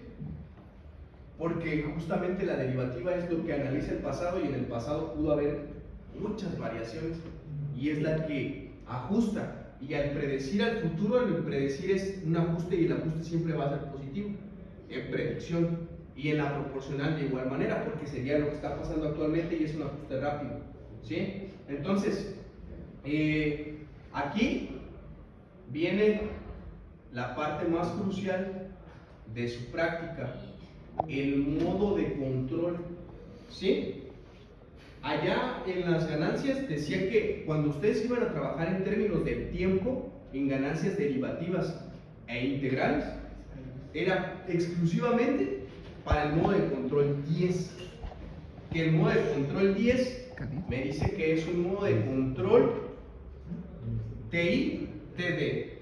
Porque justamente la derivativa es lo que analiza el pasado, y en el pasado pudo haber muchas variaciones, y es la que ajusta. Y al predecir al futuro, el predecir es un ajuste, y el ajuste siempre va a ser positivo en predicción, y en la proporcional de igual manera, porque sería lo que está pasando actualmente y es un ajuste rápido, ¿sí? Entonces, aquí viene la parte más crucial de su práctica, el modo de control, ¿sí? Allá en las ganancias decía que cuando ustedes iban a trabajar en términos de tiempo, en ganancias derivativas e integrales, era exclusivamente para el modo de control 10. Que el modo de control 10 me dice que es un modo de control TI-TD.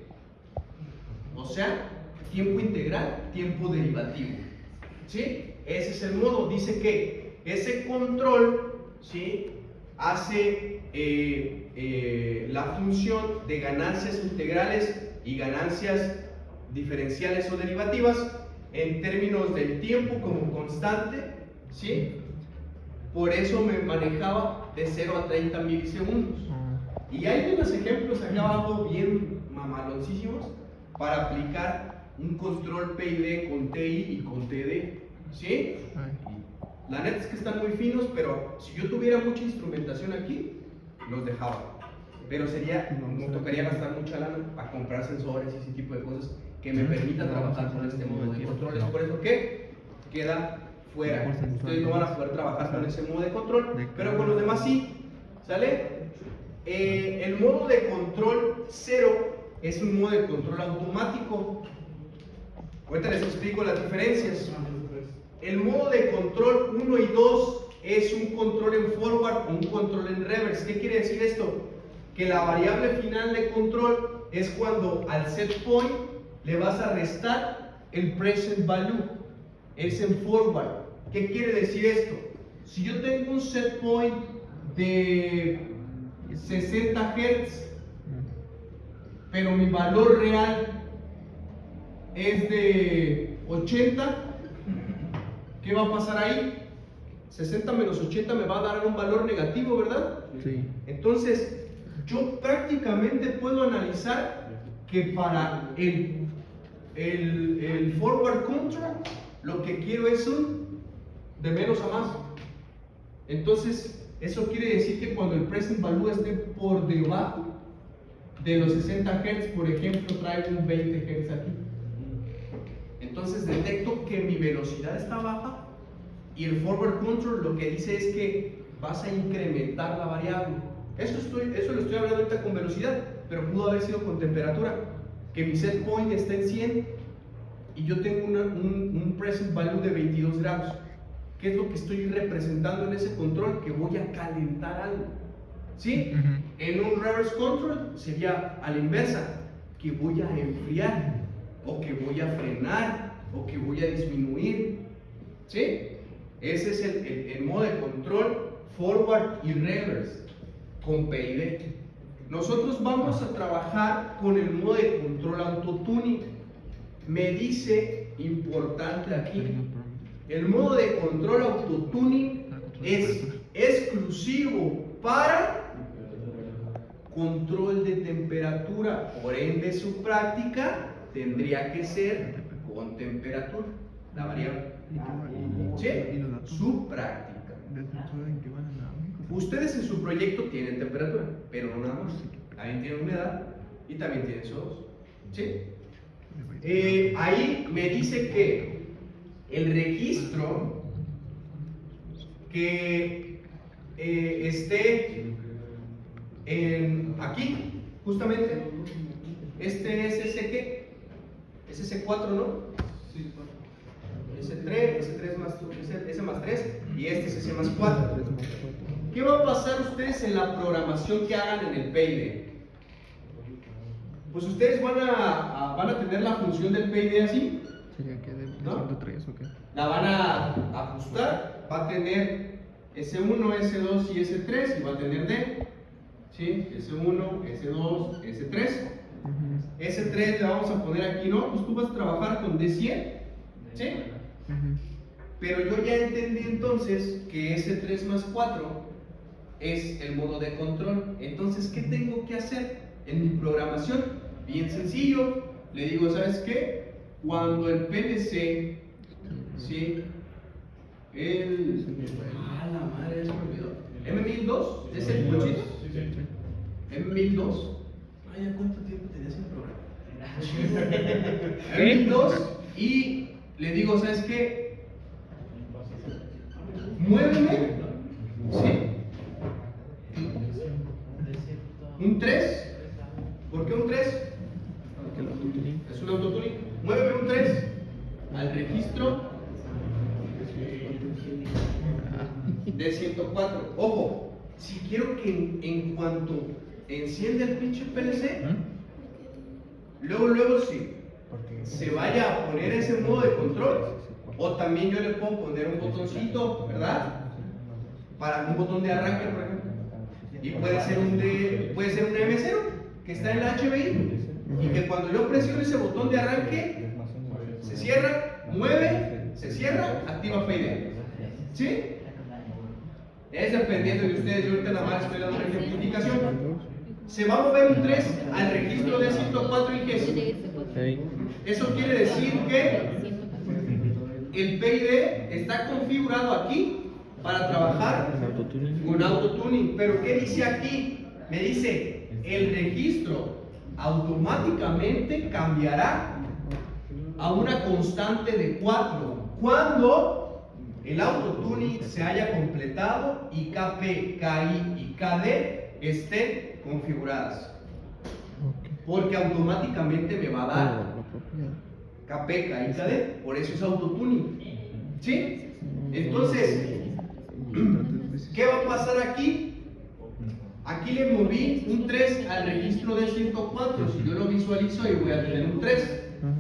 O sea, tiempo integral, tiempo derivativo, ¿sí? Ese es el modo. Dice que ese control, ¿sí?, hace la función de ganancias integrales y ganancias diferenciales o derivativas en términos del tiempo como constante, ¿sí? Por eso me manejaba de 0 a 30 milisegundos. Y hay unos ejemplos acá abajo bien mamaloncísimos para aplicar un control PID con TI y con TD, ¿sí? La neta es que están muy finos, pero si yo tuviera mucha instrumentación aquí, los dejaba. Pero me tocaría gastar mucha lana para comprar sensores y ese tipo de cosas que me permitan trabajar con este modo de control. Es por eso que queda fuera. Ustedes no van a poder trabajar con ese modo de control, pero con los demás sí, ¿sale? El modo de control 0 es un modo de control automático. Ahorita les explico las diferencias. El modo de control 1 y 2 es un control en forward o un control en reverse. ¿Qué quiere decir esto? Que la variable final de control es cuando al set point le vas a restar el present value. Es en forward. ¿Qué quiere decir esto? Si yo tengo un set point de 60 Hz, pero mi valor real es de 80, ¿qué va a pasar ahí? 60 menos 80 me va a dar un valor negativo, ¿verdad? Sí. Entonces, yo prácticamente puedo analizar que para el forward control, lo que quiero es un de menos a más. Entonces, eso quiere decir que cuando el present value esté por debajo de los 60 Hz, por ejemplo, traigo un 20 Hz aquí. Entonces detecto que mi velocidad está baja, y el forward control lo que dice es que vas a incrementar la variable. Eso lo estoy hablando ahorita con velocidad, pero pudo haber sido con temperatura. Que mi set point está en 100 y yo tengo un present value de 22 grados. ¿Qué es lo que estoy representando en ese control? Que voy a calentar algo, ¿sí? En un reverse control sería a la inversa, que voy a enfriar, o que voy a frenar, o que voy a disminuir, ¿sí? Ese es el modo de control forward y reverse con PID. Nosotros vamos a trabajar con el modo de control autotuning. Me dice, importante aquí, el modo de control autotuning es exclusivo para control de temperatura. Por ende, su práctica tendría que ser con temperatura, la variable. ¿Sí? Su práctica. Ustedes en su proyecto tienen temperatura, pero no nada más. También tienen humedad y también tienen CO2. ¿Sí? Ahí me dice que el registro que esté aquí, justamente. Este es ese qué? Es ese 4, ¿no? Sí, ese más 3 y este es ese más 4. 3 más 4. ¿Qué va a pasar ustedes en la programación que hagan en el PID? Pues ustedes van a tener la función del PID así, ¿Sería que de ¿no? 103 o qué? la van a ajustar, va a tener S1, S2 y S3 y va a tener D, ¿sí? S1, S2, S3. Ujú. S3 le vamos a poner aquí, ¿no? Pues tú vas a trabajar con D100, ¿sí? Ujú. Pero yo ya entendí entonces que S3 más 4 es el modo de control. Entonces, ¿qué tengo que hacer en mi programación? Bien sencillo. Le digo, ¿sabes qué? Cuando el PLC, ¿sí? La madre, se me olvidó. M1002 es el pulsito. M1002. Ay, ¿ya cuánto tiempo tenías en programa? M1002 y le digo, ¿sabes qué? Muéveme, ¿sí? Un 3. ¿Por qué un 3? Porque el autotuning. Es un autotuning. Muéveme un 3 al registro de 104. Ojo, si quiero que en cuanto encienda el pinche PLC, luego sí, se vaya a poner ese modo de control. O también yo le puedo poner un botoncito, ¿verdad? Para un botón de arranque, por ejemplo. Y puede ser un M0 que está en la HBI y que cuando yo presiono ese botón de arranque se cierra, mueve, se cierra, activa PID. ¿Sí? Es dependiendo de ustedes. Yo ahorita nada más estoy dando una ejemplificación. Se va a mover un 3 al registro de 104 IGs. Hey. Eso quiere decir que el PID está configurado aquí para trabajar En autotuning. con autotuning. Pero ¿qué dice aquí? Me dice, el registro automáticamente cambiará a una constante de 4 cuando el autotuning se haya completado y KP, KI y KD estén configuradas. Ok. Porque automáticamente me va a dar La propia. KP, KI, KD. Por eso es autotuning. ¿Sí? Entonces, ¿qué va a pasar aquí? Aquí le moví un 3 al registro de 104. Si yo lo visualizo, ahí voy a tener un 3. Ajá.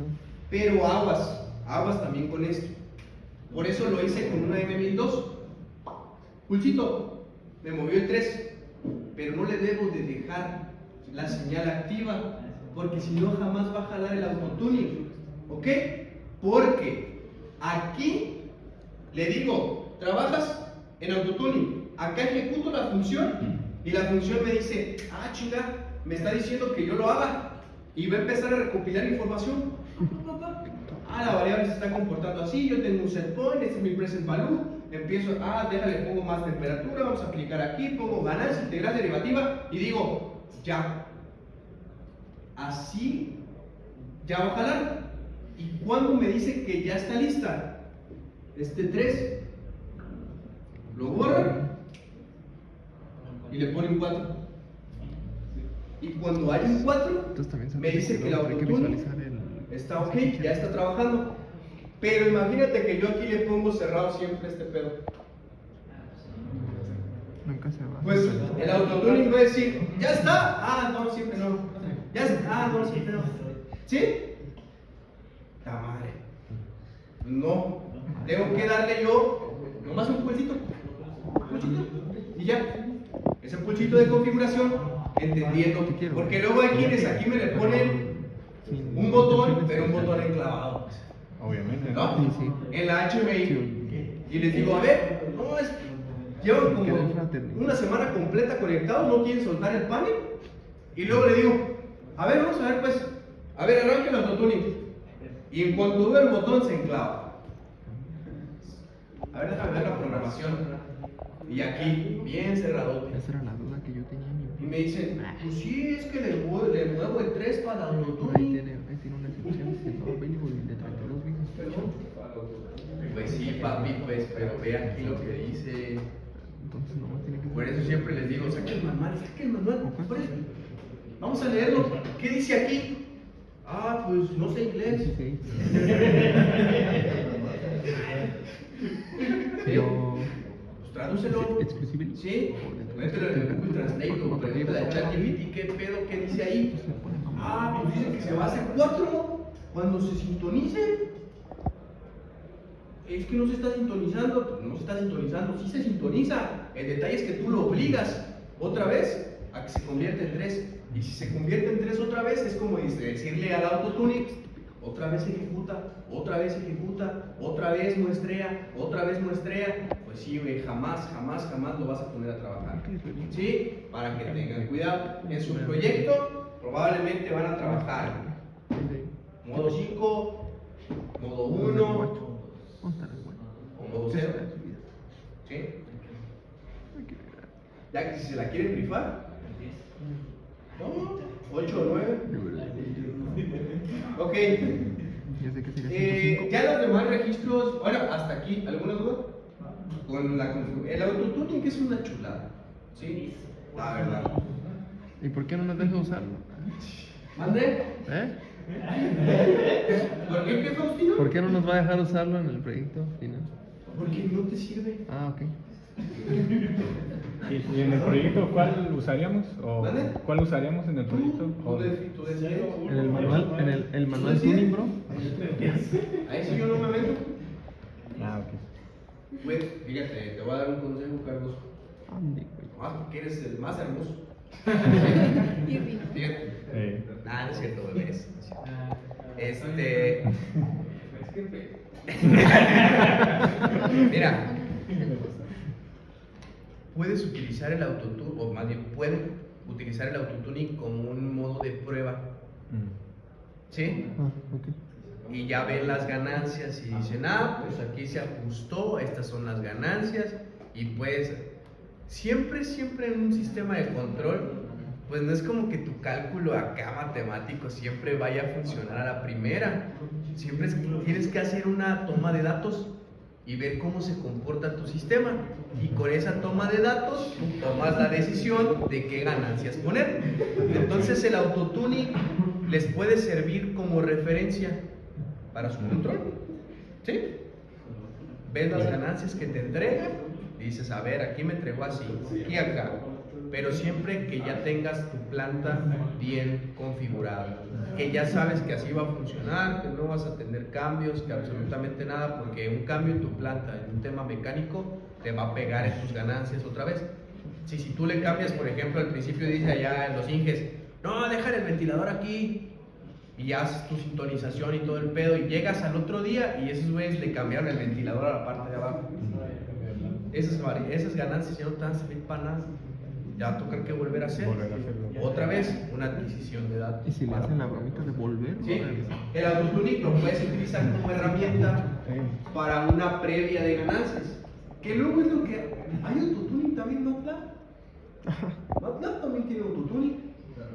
Pero aguas también con esto. Por eso lo hice con una M1002. Pulsito, me movió el 3. Pero no le debo de dejar la señal activa, porque si no jamás va a jalar el autotuning. ¿Ok? Porque aquí le digo, trabajas en autotuning. Acá ejecuto la función y la función me dice, chinga, me está diciendo que yo lo haga y va a empezar a recopilar información. La variable se está comportando así, yo tengo un set point, este es mi present value, empiezo, déjale, pongo más temperatura, vamos a aplicar aquí, pongo ganancia, integral, derivativa y digo, ya. Así ya va a jalar. ¿Y cuando me dice que ya está lista? Este 3 lo borra y le pone un 4. Y cuando hay un 4, Entonces también se me dice que el hay que autotuning visualizar el. está ok, ya está trabajando. Pero imagínate que yo aquí le pongo cerrado siempre este pedo. Nunca se va. Pues el autotuning va a decir, ya está. No, siempre no. Ya está. No, siempre no. ¿Sí? La madre. No. Tengo que darle yo nomás un pulsito. Y ya. Ese pulsito de configuración, entendiendo. Porque luego hay quienes aquí me le ponen un botón, pero un botón enclavado. Obviamente. ¿No? Sí, sí. En la HMI. Y les digo, a ver, llevan como una semana completa conectados, no quieren soltar el panel. Y luego le digo, a ver, vamos a ver pues, arranque el autotuning. Y en cuanto veo el botón se enclava. A ver, déjame ver la programación. Y aquí, bien cerradote. Esa era la duda que yo tenía. Y me dicen, pues sí, es que le muevo el 3 para el Ahí autotuning. tiene una excepción diciendo available de 32 bits. Pues sí, papi, pues, pero ve aquí lo que dice. Entonces nomás tiene que ser. Por eso siempre les digo, saque el manual. Ok. Por eso. Vamos a leerlo. ¿Qué dice aquí? Ah, pues no sé inglés. 16. Sí. Yo. Pues tradúcelo. Exclusively. Sí. Mételo en el Google Translate o pregúntale a ChatGPT qué pedo, qué dice ahí. Ah, pues dice que se va a hacer 4 cuando se sintonice. Es que no se está sintonizando. Pues no se está sintonizando, sí se sintoniza. El detalle es que tú lo obligas otra vez a que se convierta en 3. Y si se convierte en 3 otra vez, es como decirle al autotune, otra vez ejecuta, otra vez ejecuta, otra vez muestrea, otra vez muestrea. Pues sí, güey, jamás lo vas a poner a trabajar. Sí, para que tengan cuidado. En su proyecto probablemente van a trabajar modo 5, modo 1 o modo 0. ¿Sí? Ya que si se la quieren rifar, no, 8 o 9. Ok. Ya sé que sería 105. Ya los demás registros, bueno, hasta aquí, ¿alguna duda? Con la el autotuning que es una chulada, ¿sí? La verdad. ¿Y por qué no nos deja usarlo? ¿Mande? ¿Eh? ¿Por qué Faustino? ¿Por qué no nos va a dejar usarlo en el proyecto final? Porque no te sirve. Ah, ok. ¿Y en el proyecto cuál usaríamos? ¿O ¿Mande? cuál usaríamos en el proyecto? Tú decides. En el manual, el manual tuning, bro. Ahí sí yo no me meto. Ah, ok. Güey, fíjate, te voy a dar un consejo, Carlos. Ande, güey. Nomás porque eres el más hermoso. Fíjate. Nada, no es cierto, bebés. Mira, puedes utilizar el autotune, o más bien pueden utilizar el autotuning como un modo de prueba. ¿Sí? Ah, ok. Y ya ven las ganancias y dicen, ah, pues aquí se ajustó, estas son las ganancias. Y pues, siempre en un sistema de control, pues no es como que tu cálculo acá matemático siempre vaya a funcionar a la primera. Siempre tienes que hacer una toma de datos y ver cómo se comporta tu sistema. Y con esa toma de datos, tomas la decisión de qué ganancias poner. Entonces el autotuning les puede servir como referencia para su control. ¿Sí? Ves las ganancias que te entrega y dices, a ver, aquí me entregó así, aquí acá. Pero siempre que ya tengas tu planta bien configurada, que ya sabes que así va a funcionar, que no vas a tener cambios, que absolutamente nada, porque un cambio en tu planta, en un tema mecánico, te va a pegar en tus ganancias otra vez. Si tú le cambias, por ejemplo, al principio dice allá en los Inges, no, deja el ventilador aquí, y haces tu sintonización y todo el pedo, y llegas al otro día y esos güeyes le cambiaron el ventilador a la parte de abajo. Esas ganancias ya no te van a servir para nada. Ya toca que volver a hacer otra vez una adquisición de datos. ¿Y si le hacen la bromita de volver? ¿Sí? El autotuning lo puedes utilizar como herramienta para una previa de ganancias. Que luego es lo que hay autotuning también, MATLAB. MATLAB también tiene autotuning,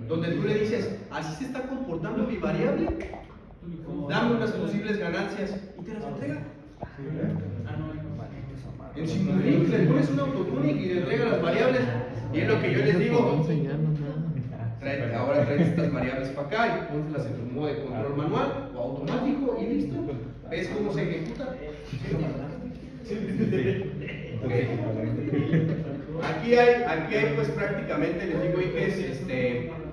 donde tú le dices, así se está comportando mi variable, dame unas posibles ganancias y te las entrega. En Simulink le pones un autotuning y le entrega las variables. Y es lo que yo les digo. Ahora traes estas variables para acá y ponlas en tu modo de control manual o automático y listo. ¿Ves cómo se ejecuta? Okay. Aquí hay pues prácticamente, les digo, que es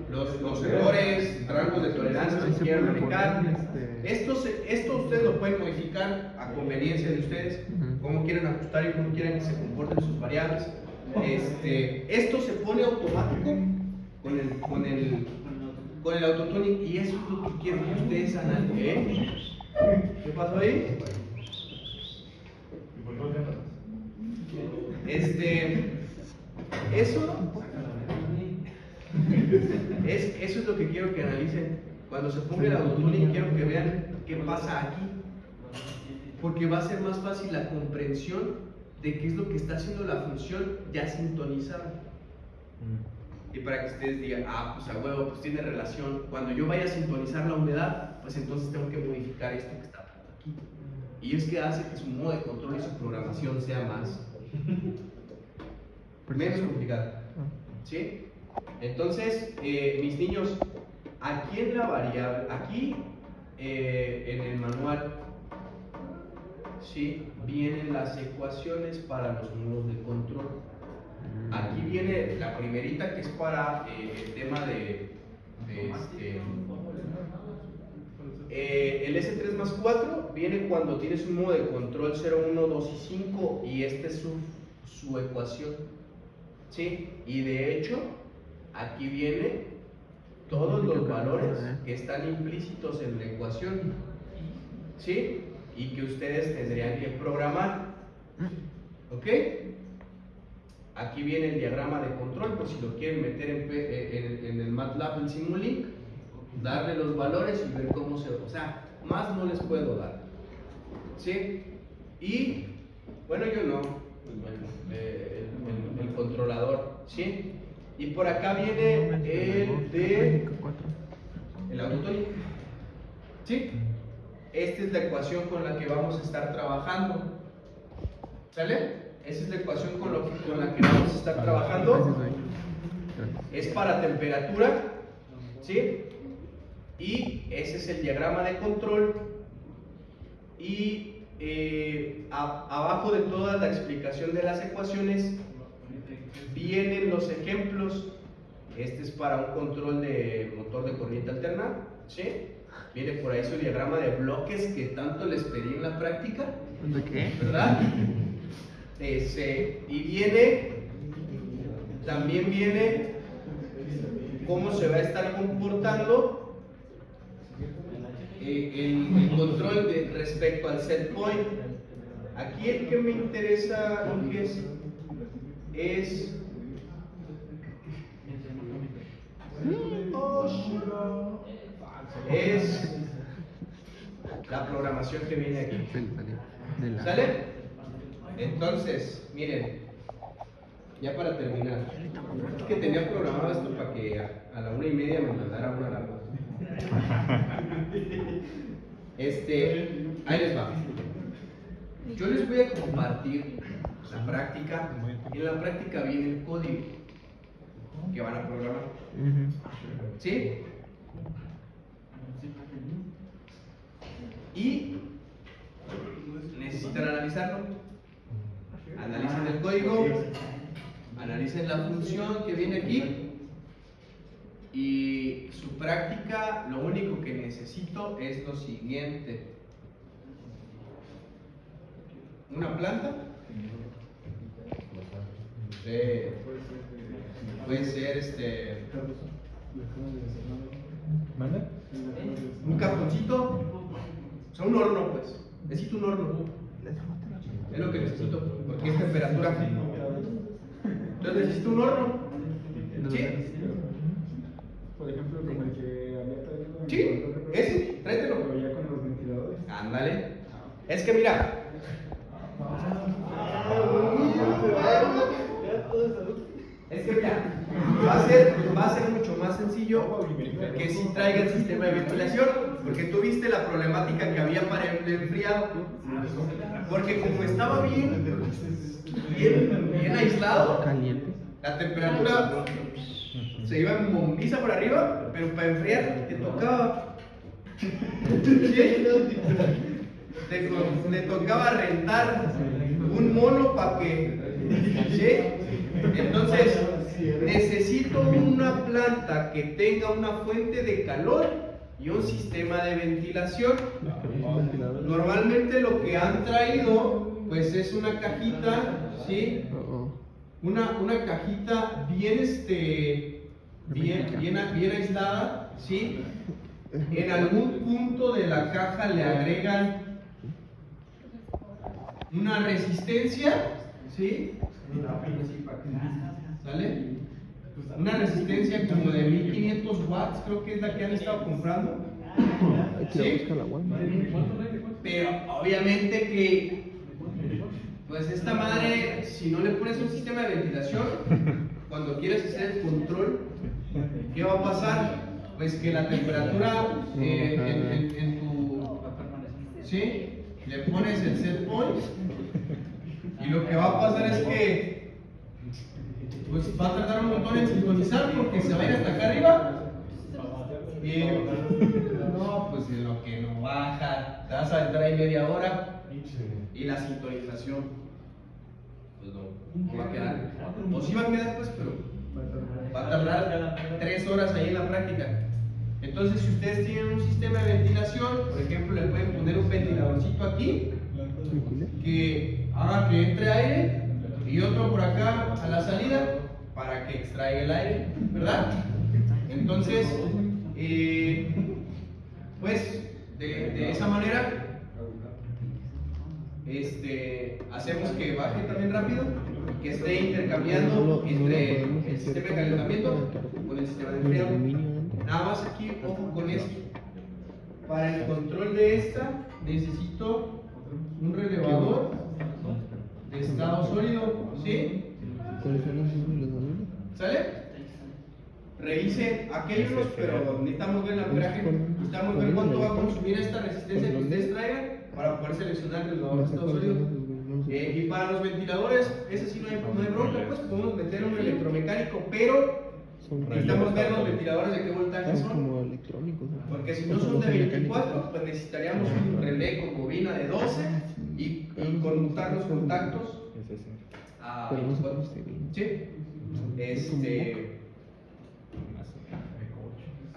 los errores, rangos de tolerancia que quieran manejar. Esto ustedes lo pueden modificar a conveniencia de ustedes, cómo quieren ajustar y cómo quieren que se comporten sus variables. Esto se pone automático con el autotuning y eso es lo que quiero que ustedes analicen. ¿Qué pasó ahí? Eso es lo que quiero que analicen. Cuando se ponga el autotuning quiero que vean qué pasa aquí, porque va a ser más fácil la comprensión de qué es lo que está haciendo la función ya sintonizada. Y para que ustedes digan, ah, pues a huevo, pues tiene relación. Cuando yo vaya a sintonizar la humedad, pues entonces tengo que modificar esto que está aquí. Y es que hace que su modo de control y su programación sea menos complicada. ¿Sí? Entonces, mis niños, aquí en la variable, aquí en el manual, ¿sí? Vienen las ecuaciones para los modos de control. Aquí viene la primerita que es para el tema el S3 más 4 viene cuando tienes un modo de control 0, 1, 2 y 5 y esta es su ecuación. ¿Sí? Y de hecho, aquí viene todos los valores que están implícitos en la ecuación. ¿Sí? Y que ustedes tendrían que programar. ¿Ok? Aquí viene el diagrama de control, por si lo quieren meter en el MATLAB, en Simulink, darle los valores y ver cómo se... O sea, más no les puedo dar. ¿Sí? Y, bueno, yo no, el controlador, ¿sí? Y por acá viene el autotónico. ¿Sí? Esta es la ecuación con la que vamos a estar trabajando. ¿Sale? Esa es la ecuación con la que vamos a estar trabajando. Es para temperatura, ¿sí? Y ese es el diagrama de control. Y abajo de toda la explicación de las ecuaciones vienen los ejemplos. Este es para un control de motor de corriente alterna, ¿sí? Viene por ahí su diagrama de bloques que tanto les pedí en la práctica. ¿De qué? ¿Verdad? Y también viene cómo se va a estar comportando el control respecto al set point. Aquí el que me interesa, Luis, es la programación que viene aquí. ¿Sale? Entonces, miren, ya para terminar, es que tenía programado esto para que a la 1:30 me mandara una alarma. Ahí les va. Yo les voy a compartir la práctica, y en la práctica viene el código que van a programar. ¿Sí? Y necesitan analizarlo. Analicen el código, analicen la función que viene aquí y su práctica. Lo único que necesito es lo siguiente: una planta, puede ser ¿Manda? un cartoncito, o sea, un horno, pues. Necesito un horno. Es lo que necesito, porque es temperatura. Entonces necesito un horno. ¿Sí? Por ejemplo, como el que había traído. Sí, ese, tráetelo. Pero ya con los ventiladores. Ándale. Es que mira. Es que mira, va a ser mucho más sencillo que si traiga el sistema de ventilación, porque tú viste la problemática que había para el enfriado. Porque como estaba bien aislado, Caliente. la temperatura se iba en bombiza por arriba, pero para enfriar te tocaba. Te tocaba rentar un mono para que. ¿Sí? Entonces, necesito una planta que tenga una fuente de calor y un sistema de ventilación. Normalmente lo que han traído, pues es una cajita, ¿sí? Una cajita bien aislada, ¿sí? En algún punto de la caja le agregan una resistencia, ¿sí? ¿Sale? Una resistencia como de 1500 watts, creo que es la que han estado comprando. ¿Sí? Pero obviamente que, pues esta madre, si no le pones un sistema de ventilación, cuando quieres hacer el control, ¿qué va a pasar? Pues que la temperatura en tu... ¿Sí? Le pones el set point y lo que va a pasar es que pues va a tardar un montón en sintonizar porque se va a ir hasta acá arriba. Y no, pues en lo que no baja, te vas a entrar ahí media hora y la sintonización, pues no va a quedar. O sí va a quedar, pues, pero va a tardar 3 horas ahí en la práctica. Entonces, si ustedes tienen un sistema de ventilación, por ejemplo, le pueden poner un ventiladorcito aquí que haga que entre aire y otro por acá a la salida para que extraiga el aire, ¿verdad? Entonces, pues de esa manera hacemos que baje también rápido, que esté intercambiando entre el sistema de calentamiento con el sistema de enfriado. Nada más aquí, ojo con esto. Para el control de esta necesito un relevador de estado sólido, ¿sí? ¿Cuáles son los símbolos? ¿Sale? Revisen aquellos, pero necesitamos ver el amperaje, necesitamos ver cuánto va a consumir esta resistencia que ustedes traigan para poder seleccionar el relevador de estado sólido. Y para los ventiladores, ese sí no hay bronca, pues podemos meter un electromecánico, pero necesitamos ver los ventiladores de qué voltaje Son como son. electrónicos. Porque si no son de 24, pues necesitaríamos un relé con bobina de 12 y conmutar los contactos a Pero no se 24. conoce bien. Sí.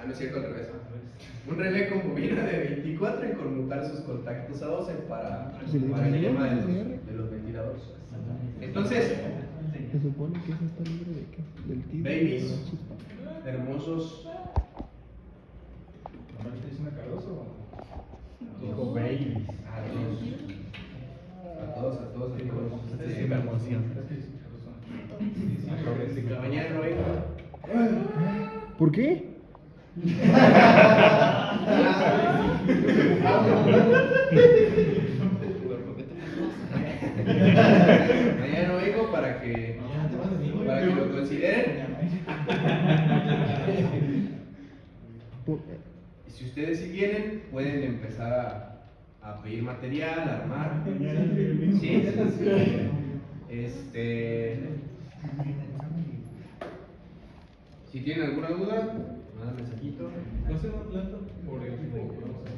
No es cierto, al revés. Un relé con bobina de 24 y conmutar sus contactos a 12 para el tema de los ventiladores. Entonces, Se supone que eso está libre de qué? Del tiro. babies, hermosos, ¿Normalmente dicen a Cardoso? Dijo babies. a todos. Es una emoción. Mañana, ¿Por qué? Mañana no vengo para que lo consideren. Y si ustedes sí vienen, pueden empezar a pedir material, a armar. ¿Sí? Si tienen alguna duda, mandan mensajito. ¿No se da planta por el grupo?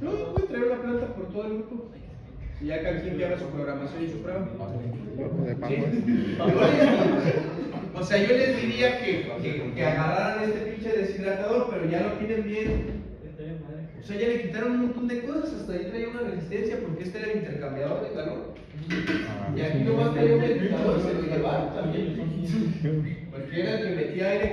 No, pueden traer una planta por todo el grupo. Y ya cada quien que haga su programación y su prueba. De pago. Sí. O sea, yo les diría que agarraran este pinche deshidratador, pero ya lo tienen bien. O sea, ya le quitaron un montón de cosas, hasta ahí traía una resistencia porque este era el intercambiador de calor. Y aquí nomás traía un ventilador y se lo llevaron también. Porque era el que metía aire